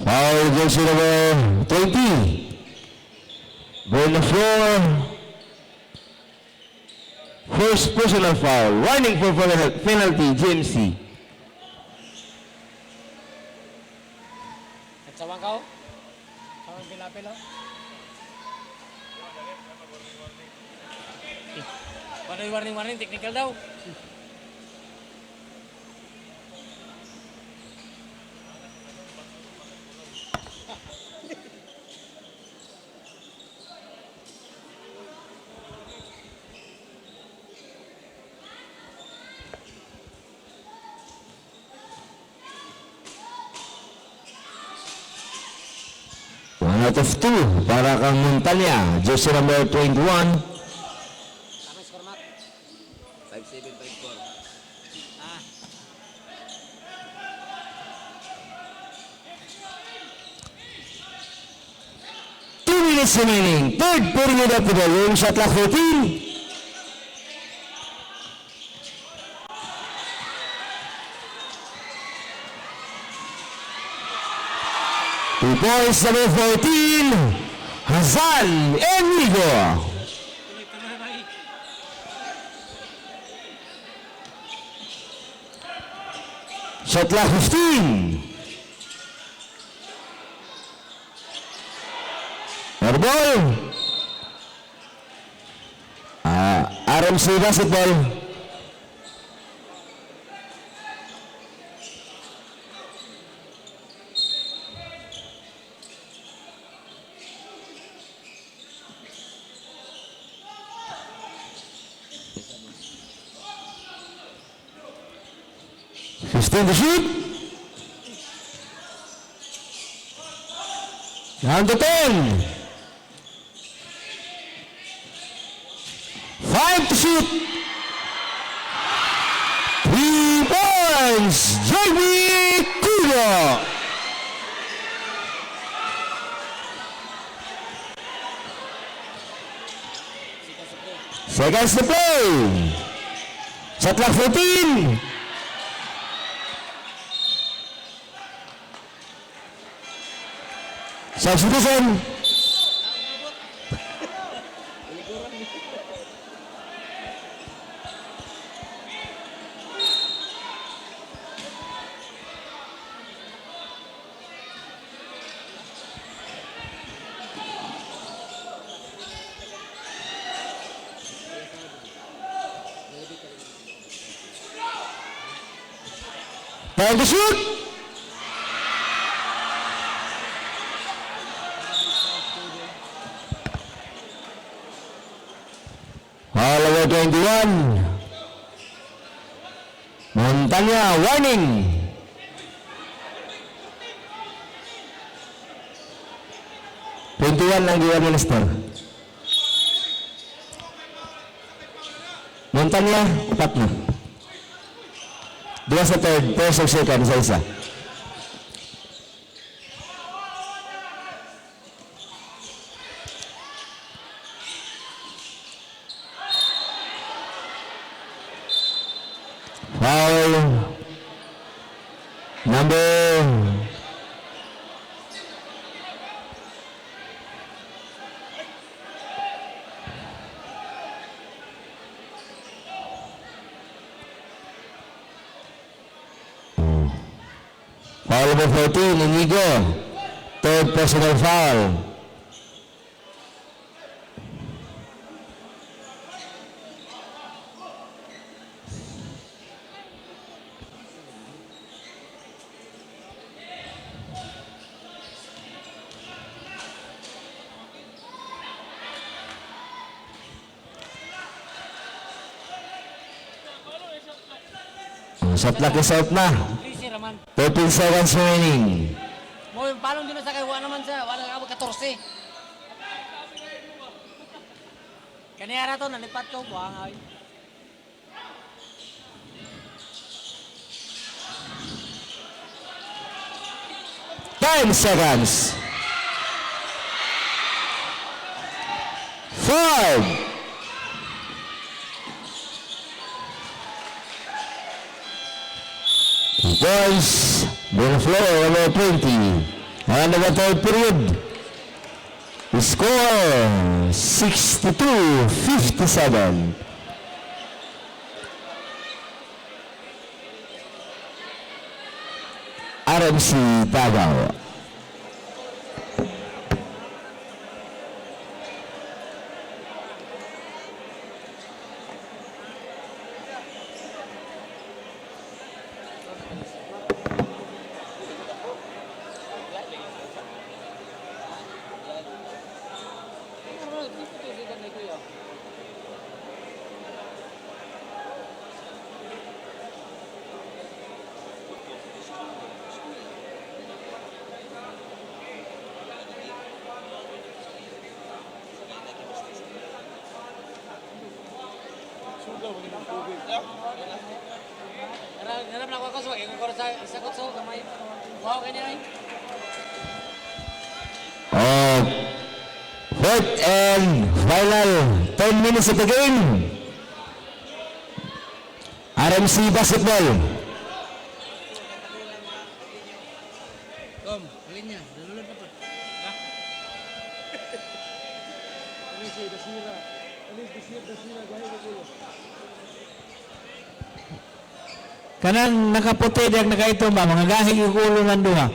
Foul jersey number 20. Ball on the floor. First personal foul. Warning for penalty, GMC. Nagsawang ka o? Sawang pilapil o? Paano yung warning? Technical daw. One out of two para kang Montanya. Jersey number 21. Tama score mat. 5-7-5-4. Ah. Two minutes remaining. Third period of the ball. Shot clock 14. Two points, number 14, Hazal Enrigo. Shot clock 15. Airball. RMC basketball. Still to shoot. Down to 10. 5 to shoot. 3 points. Jamie Kudo. Seconds to play. Shot clock 14. Substitution. Time to shoot. Foul number 21. Montanya warning. Lang giwan minister. Montanya 4 na. 2 sa third, 4 sa second sa isa. Foul number 14, Inigo. Third personal foul. Shot clock is out na. 13 seconds remaining. Mo yung palong din na sa kaywa naman siya. Wala ka 14. Kaniyara to, nalipat ko. Buhangay. 10 seconds. 5. Points. The floor number 20. And the third period. The score 62-57. RMC Davao. Harap na ako so, ikakor sa kutso, kamay. Wow, kanya ay. Fourth and final 10 minutes of the game. RMC Basketball. Kom, alin niya, dalulod na pa. Ha? Kanang nakaputi diag nakaitom ba mga gahig yung ulo ng duha.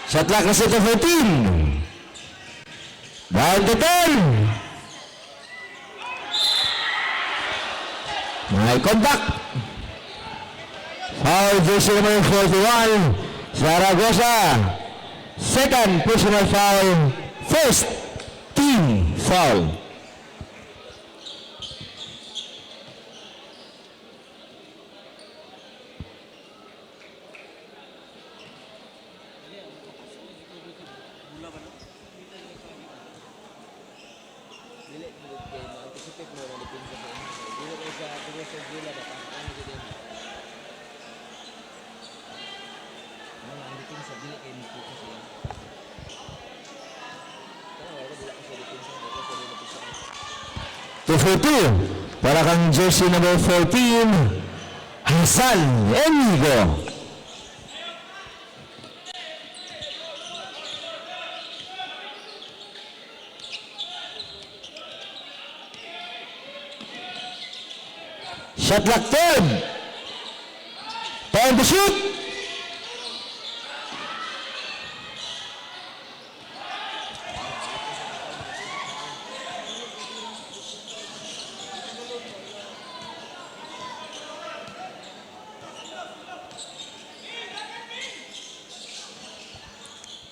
Shot clock na set of 14. Down to 10. May contact. Foul jersey number 41. Zaragoza. Second personal foul. First team foul. To 42 para kang jersey number 14 Hasan Enigo. Shot clock 10. Time to shoot.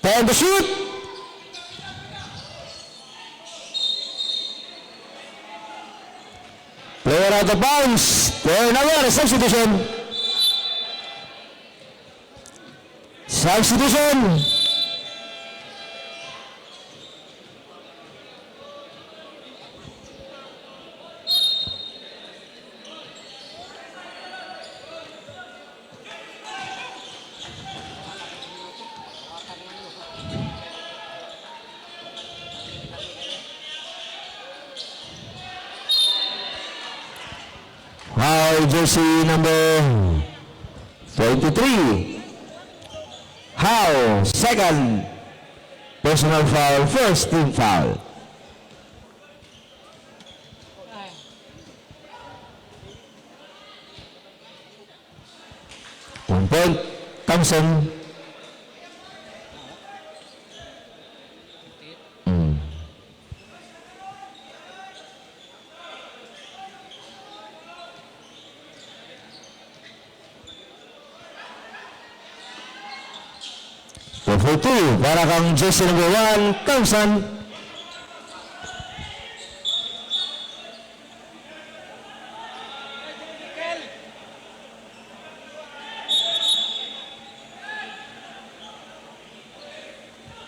Time to shoot. Player out of bounds. Turnover. Substitution. Substitution. Foul jersey number 23. How? Second personal foul, first team foul. Point, Thompson. Mm. For two, para kang jersey number 1, Thompson.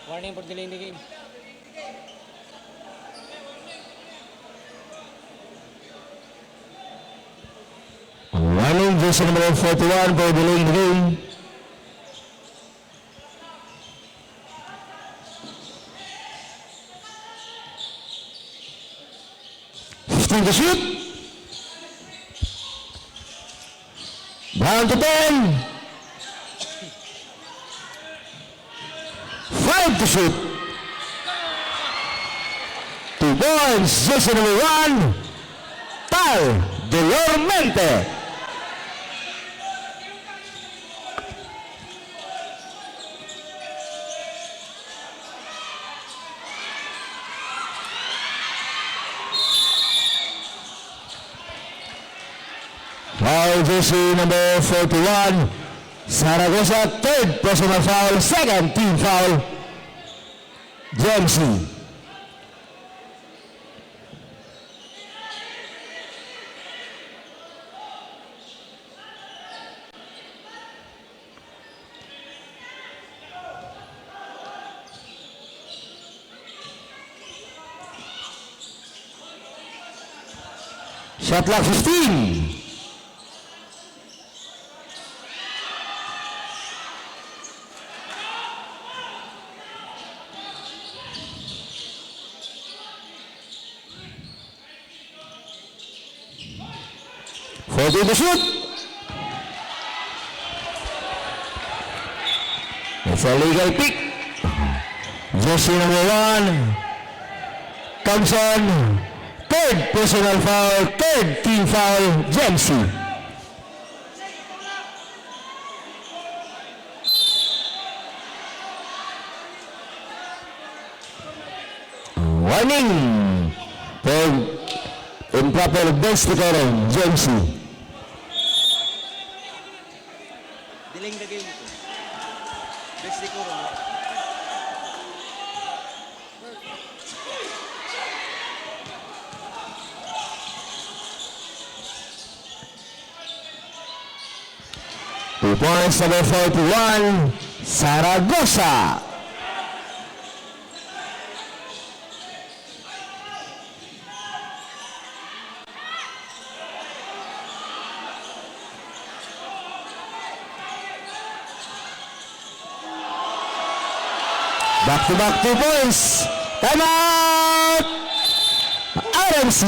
Warning for delay in the game. Warning, jersey number 41 for delaying the game. To shoot. Down to 10. 5 to shoot. 2 points. Jersey number 1. Tal Delormente. Foul jersey number 41, Zaragoza, third personal foul, second team foul, JMC. Shot clock 15. Ready to shoot. It's a legal pick. Jersey number 1, Thompson. Third personal foul, third team foul, Jamesy. Warning for improper bench declaring, Jamesy. Delaying the game. Best siguro. Two points, number 41, Zaragoza. Back-to-back 2 points. Time out! RMC.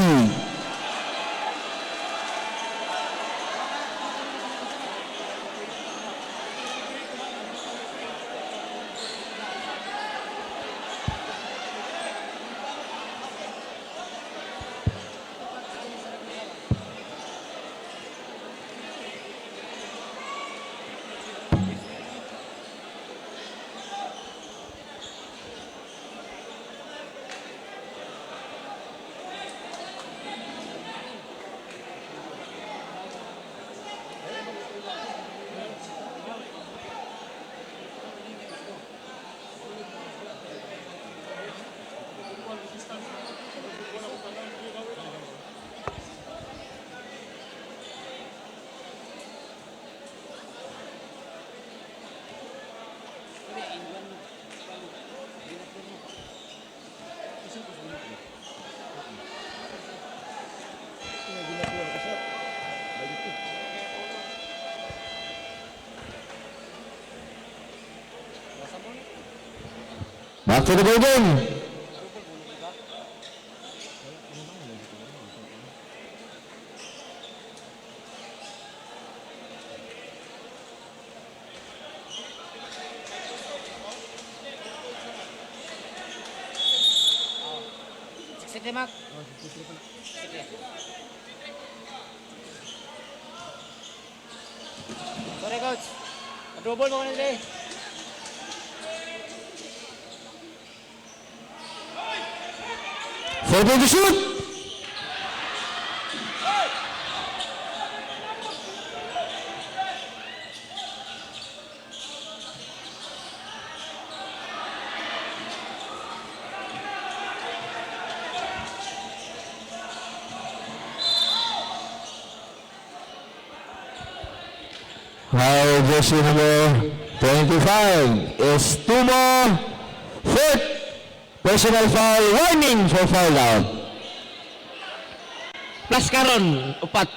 Back to the building. Sige, Mac. Sorry, coach. Double mo na dre. For the shoot. Our jersey number 25 is Tumo. Fourth personal foul, warning for foul out. Plus karon, upat.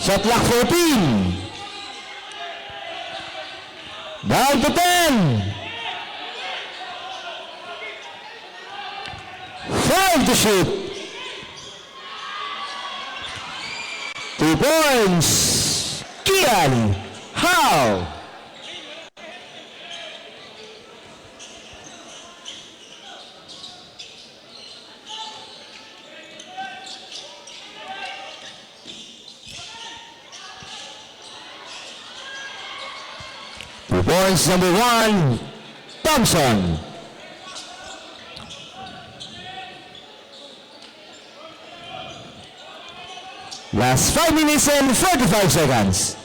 Shot clock 14. Down to 10. 5 to shoot. 2 points. Kian How. Points number 1, Thompson. Last 5 minutes and 45 seconds.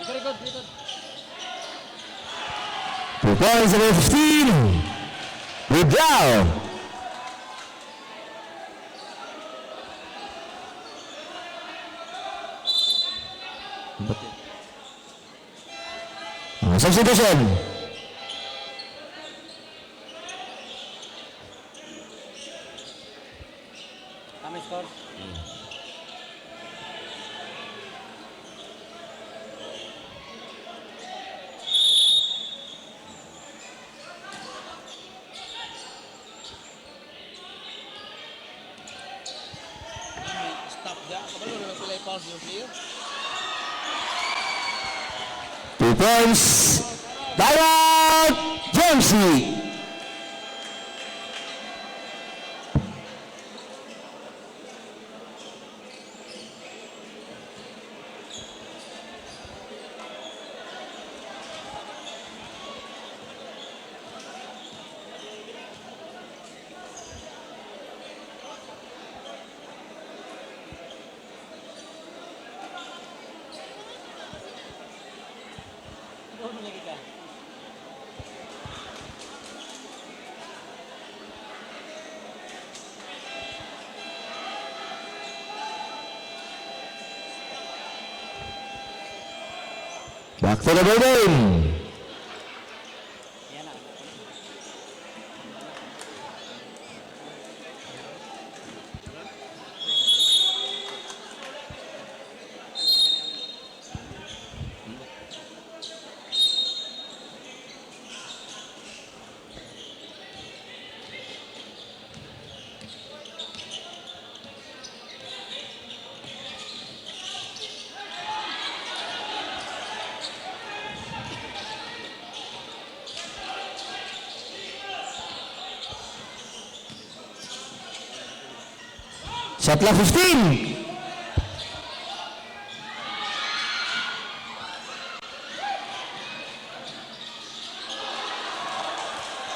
Good. 2 points number 15, Woodrow. Substitution. Kami score. Stop dia. Kabalo na sila i-pause yung player. 2 points. Timeout, Jamesy. Back to the building. Shot clock 15.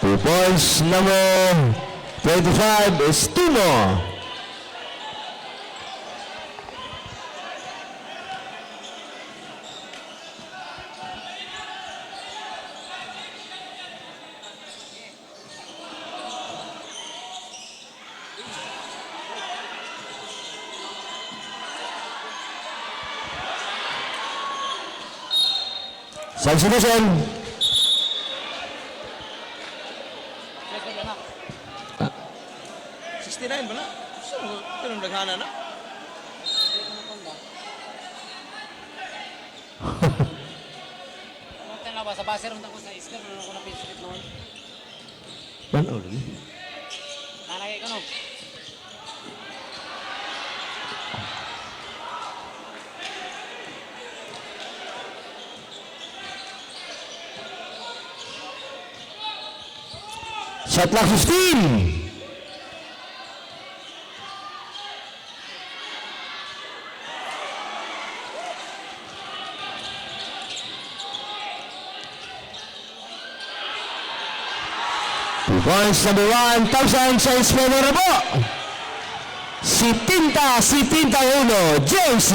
Two points number 25 is Tumo. Substitution. Yes, good na. 69 ba na? So, ito nang naghana na. Kunti na ba sa baser unta ko sa isker na ko na pinsit noon. One only. Tunog. Shot clock 15. Points number 1,000 sa Espanyol na po. Si Tinta 1, JC.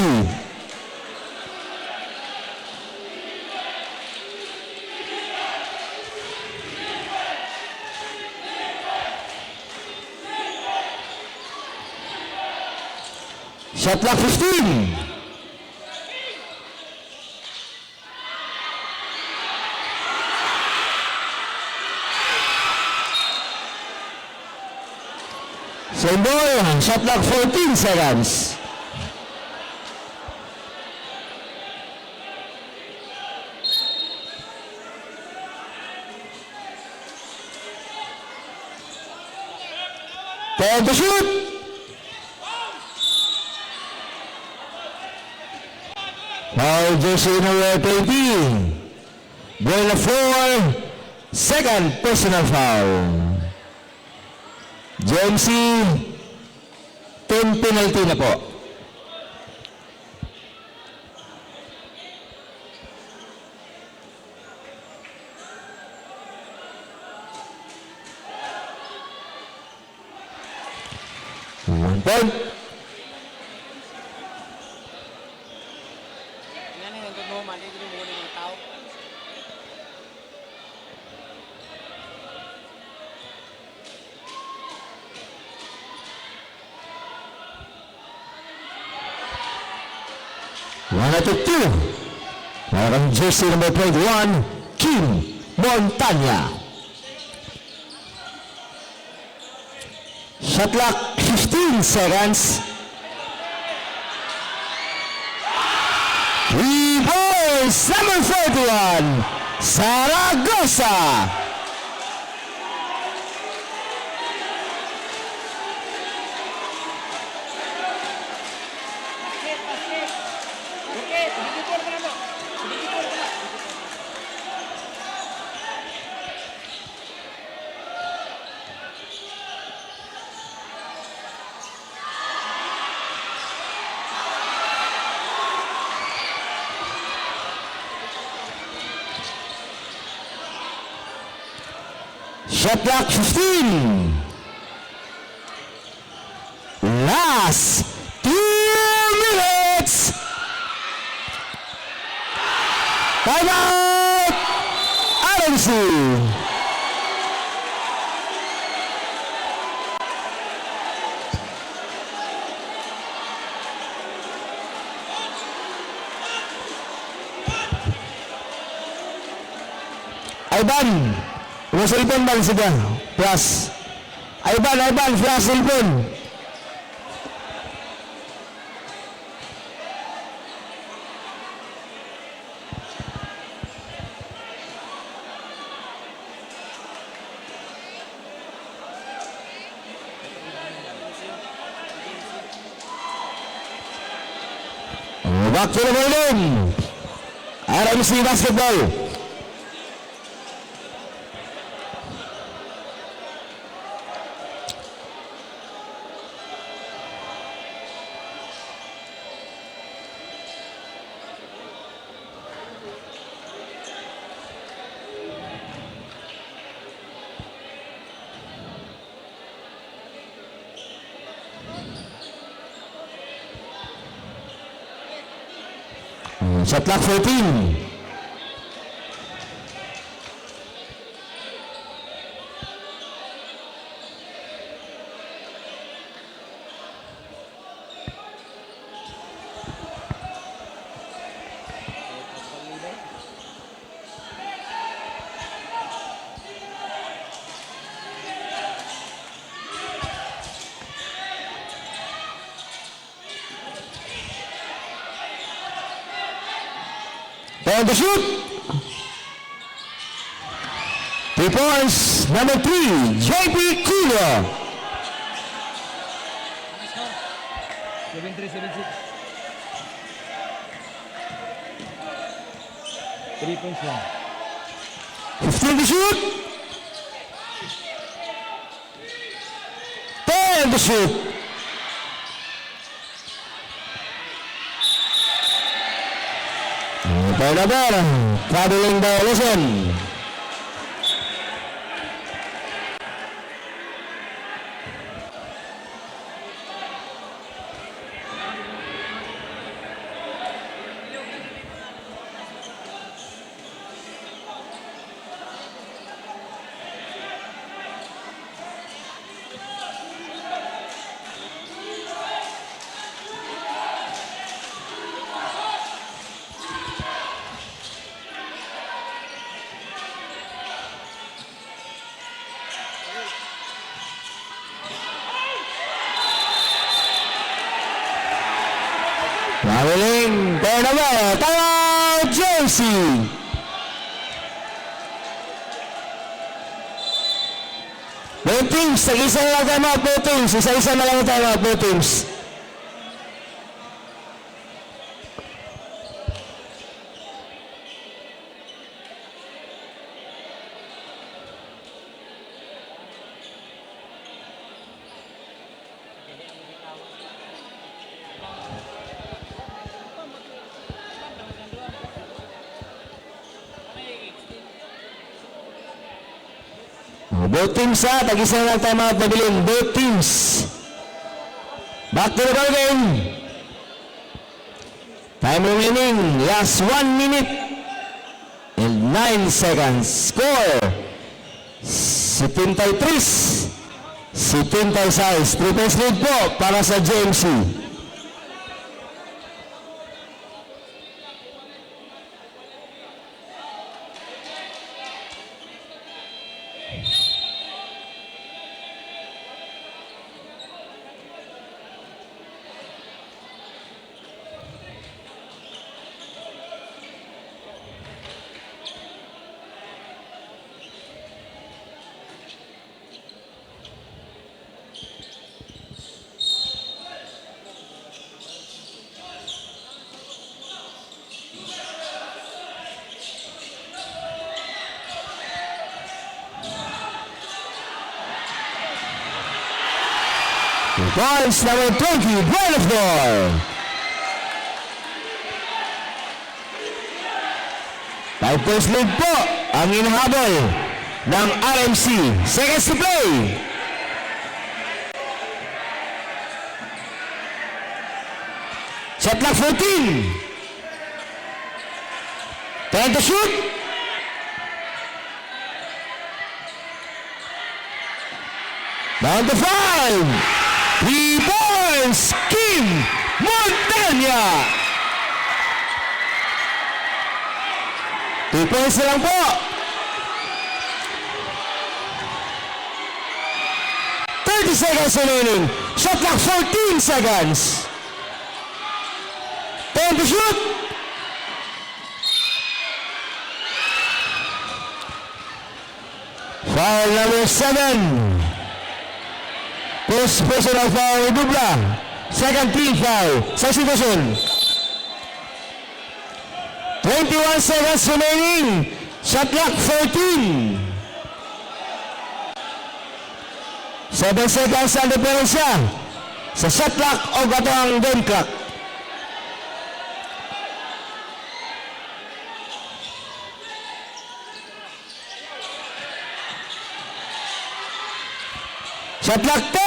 Shot clock 15. Same ball, shot clock 14 seconds. Time to shoot. Foul jersey number 20. Ball 4, second personal foul. JMC, 10 penalty na po. One point. Yan yung tunog, mali ko yung mga tao. One out of 2. Parang jersey number 21, Kim Montana. Shot clock 15 seconds. 3 balls, number 41, Zaragoza. Shot clock 15. Last 2 minutes. Time out. RMC. Ivan, cellphone bang sudah? Plus. Ivan, flash cellphone. Back to the volume. RMC Basketball. Shot clock 14. Time to shoot. 3 points, number 3, JP Kulo. 7-3, 7-6. 3 points lang. 15 to shoot. 10 to shoot. Turnover. Traveling violation. Traveling turnover. Timeout Jersey. Both teams, isa na lang timeout, both teams. Isa-isa na lang timeout, both teams. Both teams tag-isa na lang timeout mabilin. Both teams. Back to the ball game. Time remaining. Last 1 minute and 9 seconds. Score 73. 76. 3 points lead po para sa JMC. Points number 20, Brandon. 5 points lead po ang inahabol ng RMC. Seconds to play. Shot clock 14. 10 to shoot. Down to 5. 3 points, Kim Montanya. 2 points na lang po. 30 seconds remaining. Shot clock 14 seconds. 10 to shoot. Foul number 7. Post personal foul Dubla. Second team foul sa situation. 21 seconds remaining. Shot clock 14. 7 seconds ang diferensya sa shot clock o gato ang game clock. Shot clock 10.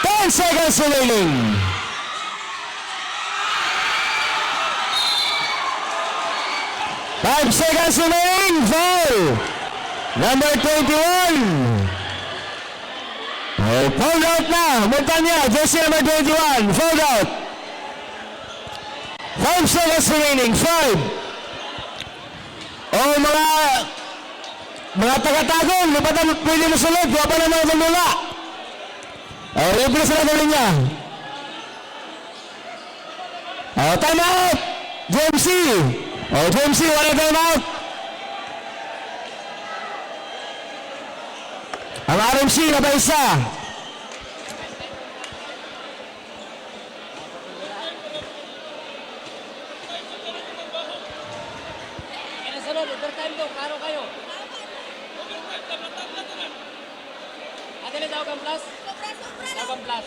10 seconds remaining. Five seconds remaining. Foul. Number 21. Fouled out na. Montanya, jersey number 21. Fouled out. 5 seconds remaining. 5. Mga taga-tagong, pwede mo sulod, huwag pa naman ang mula. Libre sila na rin niya. Time out! JMC! JMC, wala time out! RMC na ba isa? Kaya sunod, overtime to, karo kayo. Adali daw kang plus? Daw kang plus.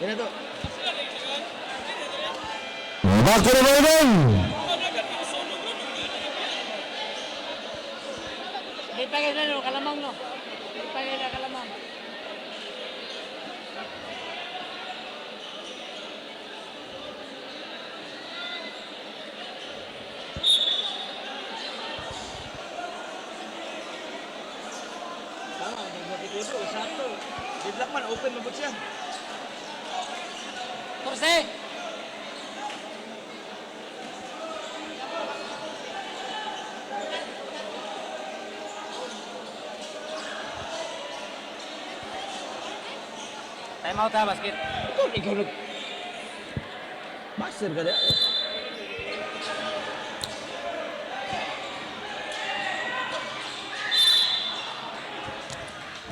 Yan to. Back to the building. Ipagay na no, kalamang no. Ipagay na kalamang. Tama, nagmatikudo. Sakto. Deadlock man, open mabot siya. Torse! Time out ha, basket. Ito, ikaw nag... Master ka na.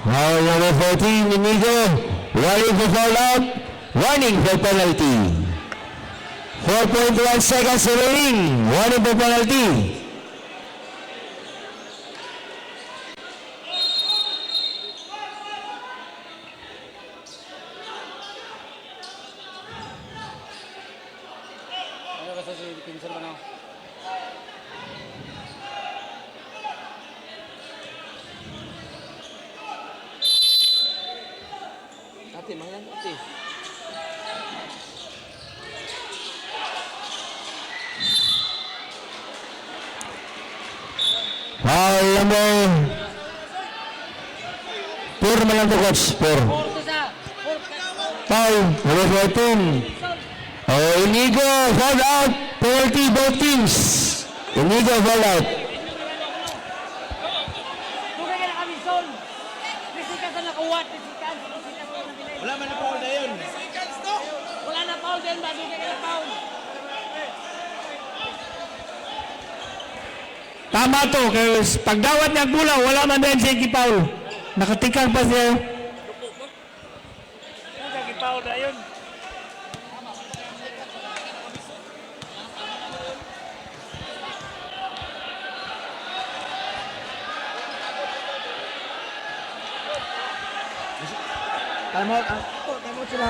Foul number 14, Inigo. Warning for foul out. Warning for penalty. 4.1 seconds remaining. Warning for penalty. Ano ba sa si Pinsan ba na? Ate, mangilan ate. Foul number 4 man lang to, coach. 4. Porto sa! Foul number 14. Oh, Inigo, foul out. Penalty both teams. Inigo, foul out. Tugay ka na kami, Sol! Risikas na nakuwat, risikas na nabili. Wala man na foul na yun. Wala na foul din ba? Tugay ka na foul. Tama to, kaya pagdawat niya bola, wala man din siya kipaul. Nakatikang pa siya. Foul na yun. Time out. Time out sila.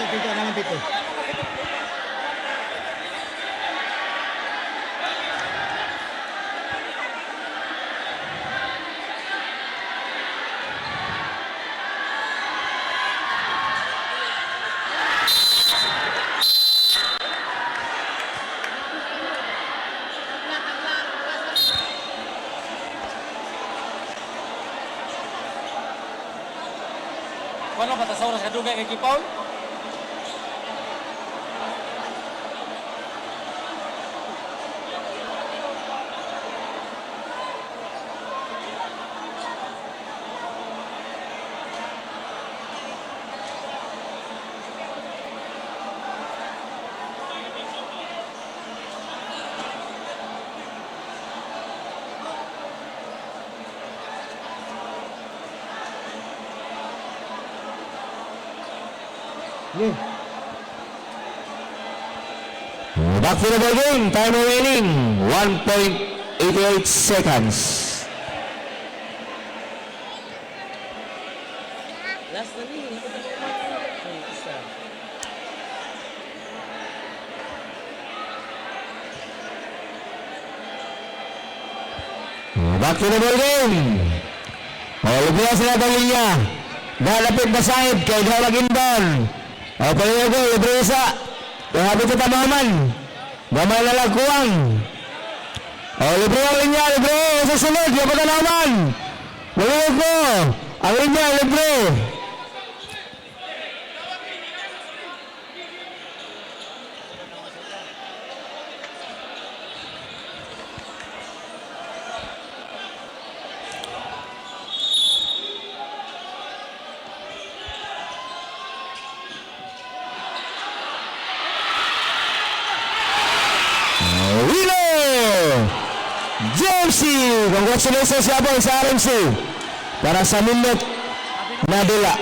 Pito naman pito. Wala ba sa oras ka dugay kay Kipaul? Back to the ball game. Time remaining 1.88 seconds. Last na ni. Isa. Back to the ball game. Lumiya sila ng linya. Nalapit na side kay Dara Gindan. Palayago, libre isa. Pangabot sa tamaman. Gamay na lagkuwang. Libre ang linya, libre. Sa sunod, yung patanaman. Maluwag mo. Ang linya, libre. congratulations Yabong sa RMC para sa minute na dula.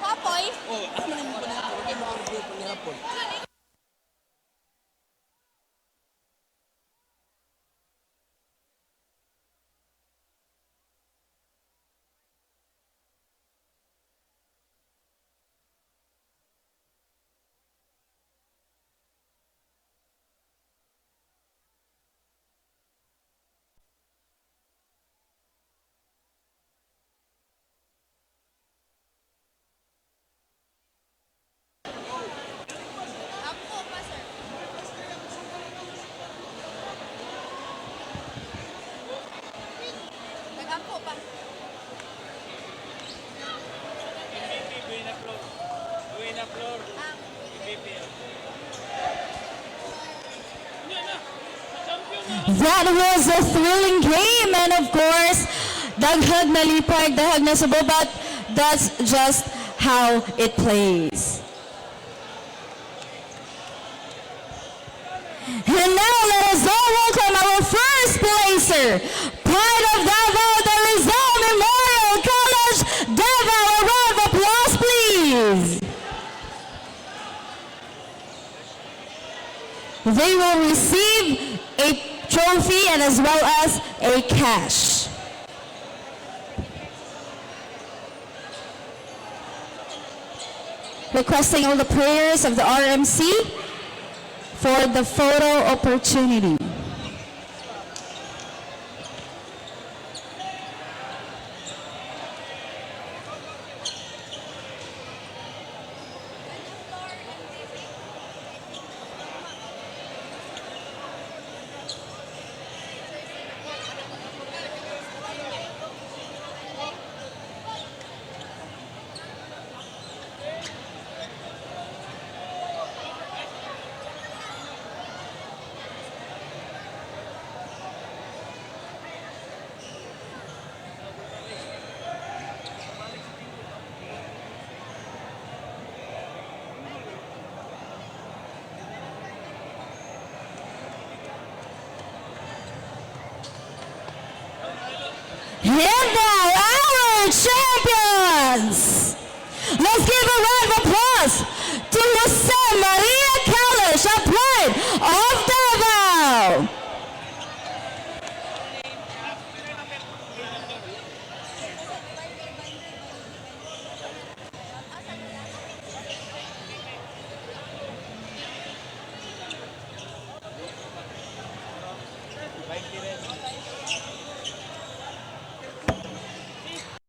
Papoy? Ako pa, sir. Nag-ako pa. That was a thrilling game, and of course, daghag na lipag, daghag na subo, but that's just how it plays. And now let us all welcome our first placer, Pride of Davao, the Rizal Memorial College, Davao. A round of applause, please. They will receive a trophy and as well as a cash. Requesting all the players of the RMC for the photo opportunity. And now our champions! Let's give a round of applause to Jose Maria Kalish, a Pride of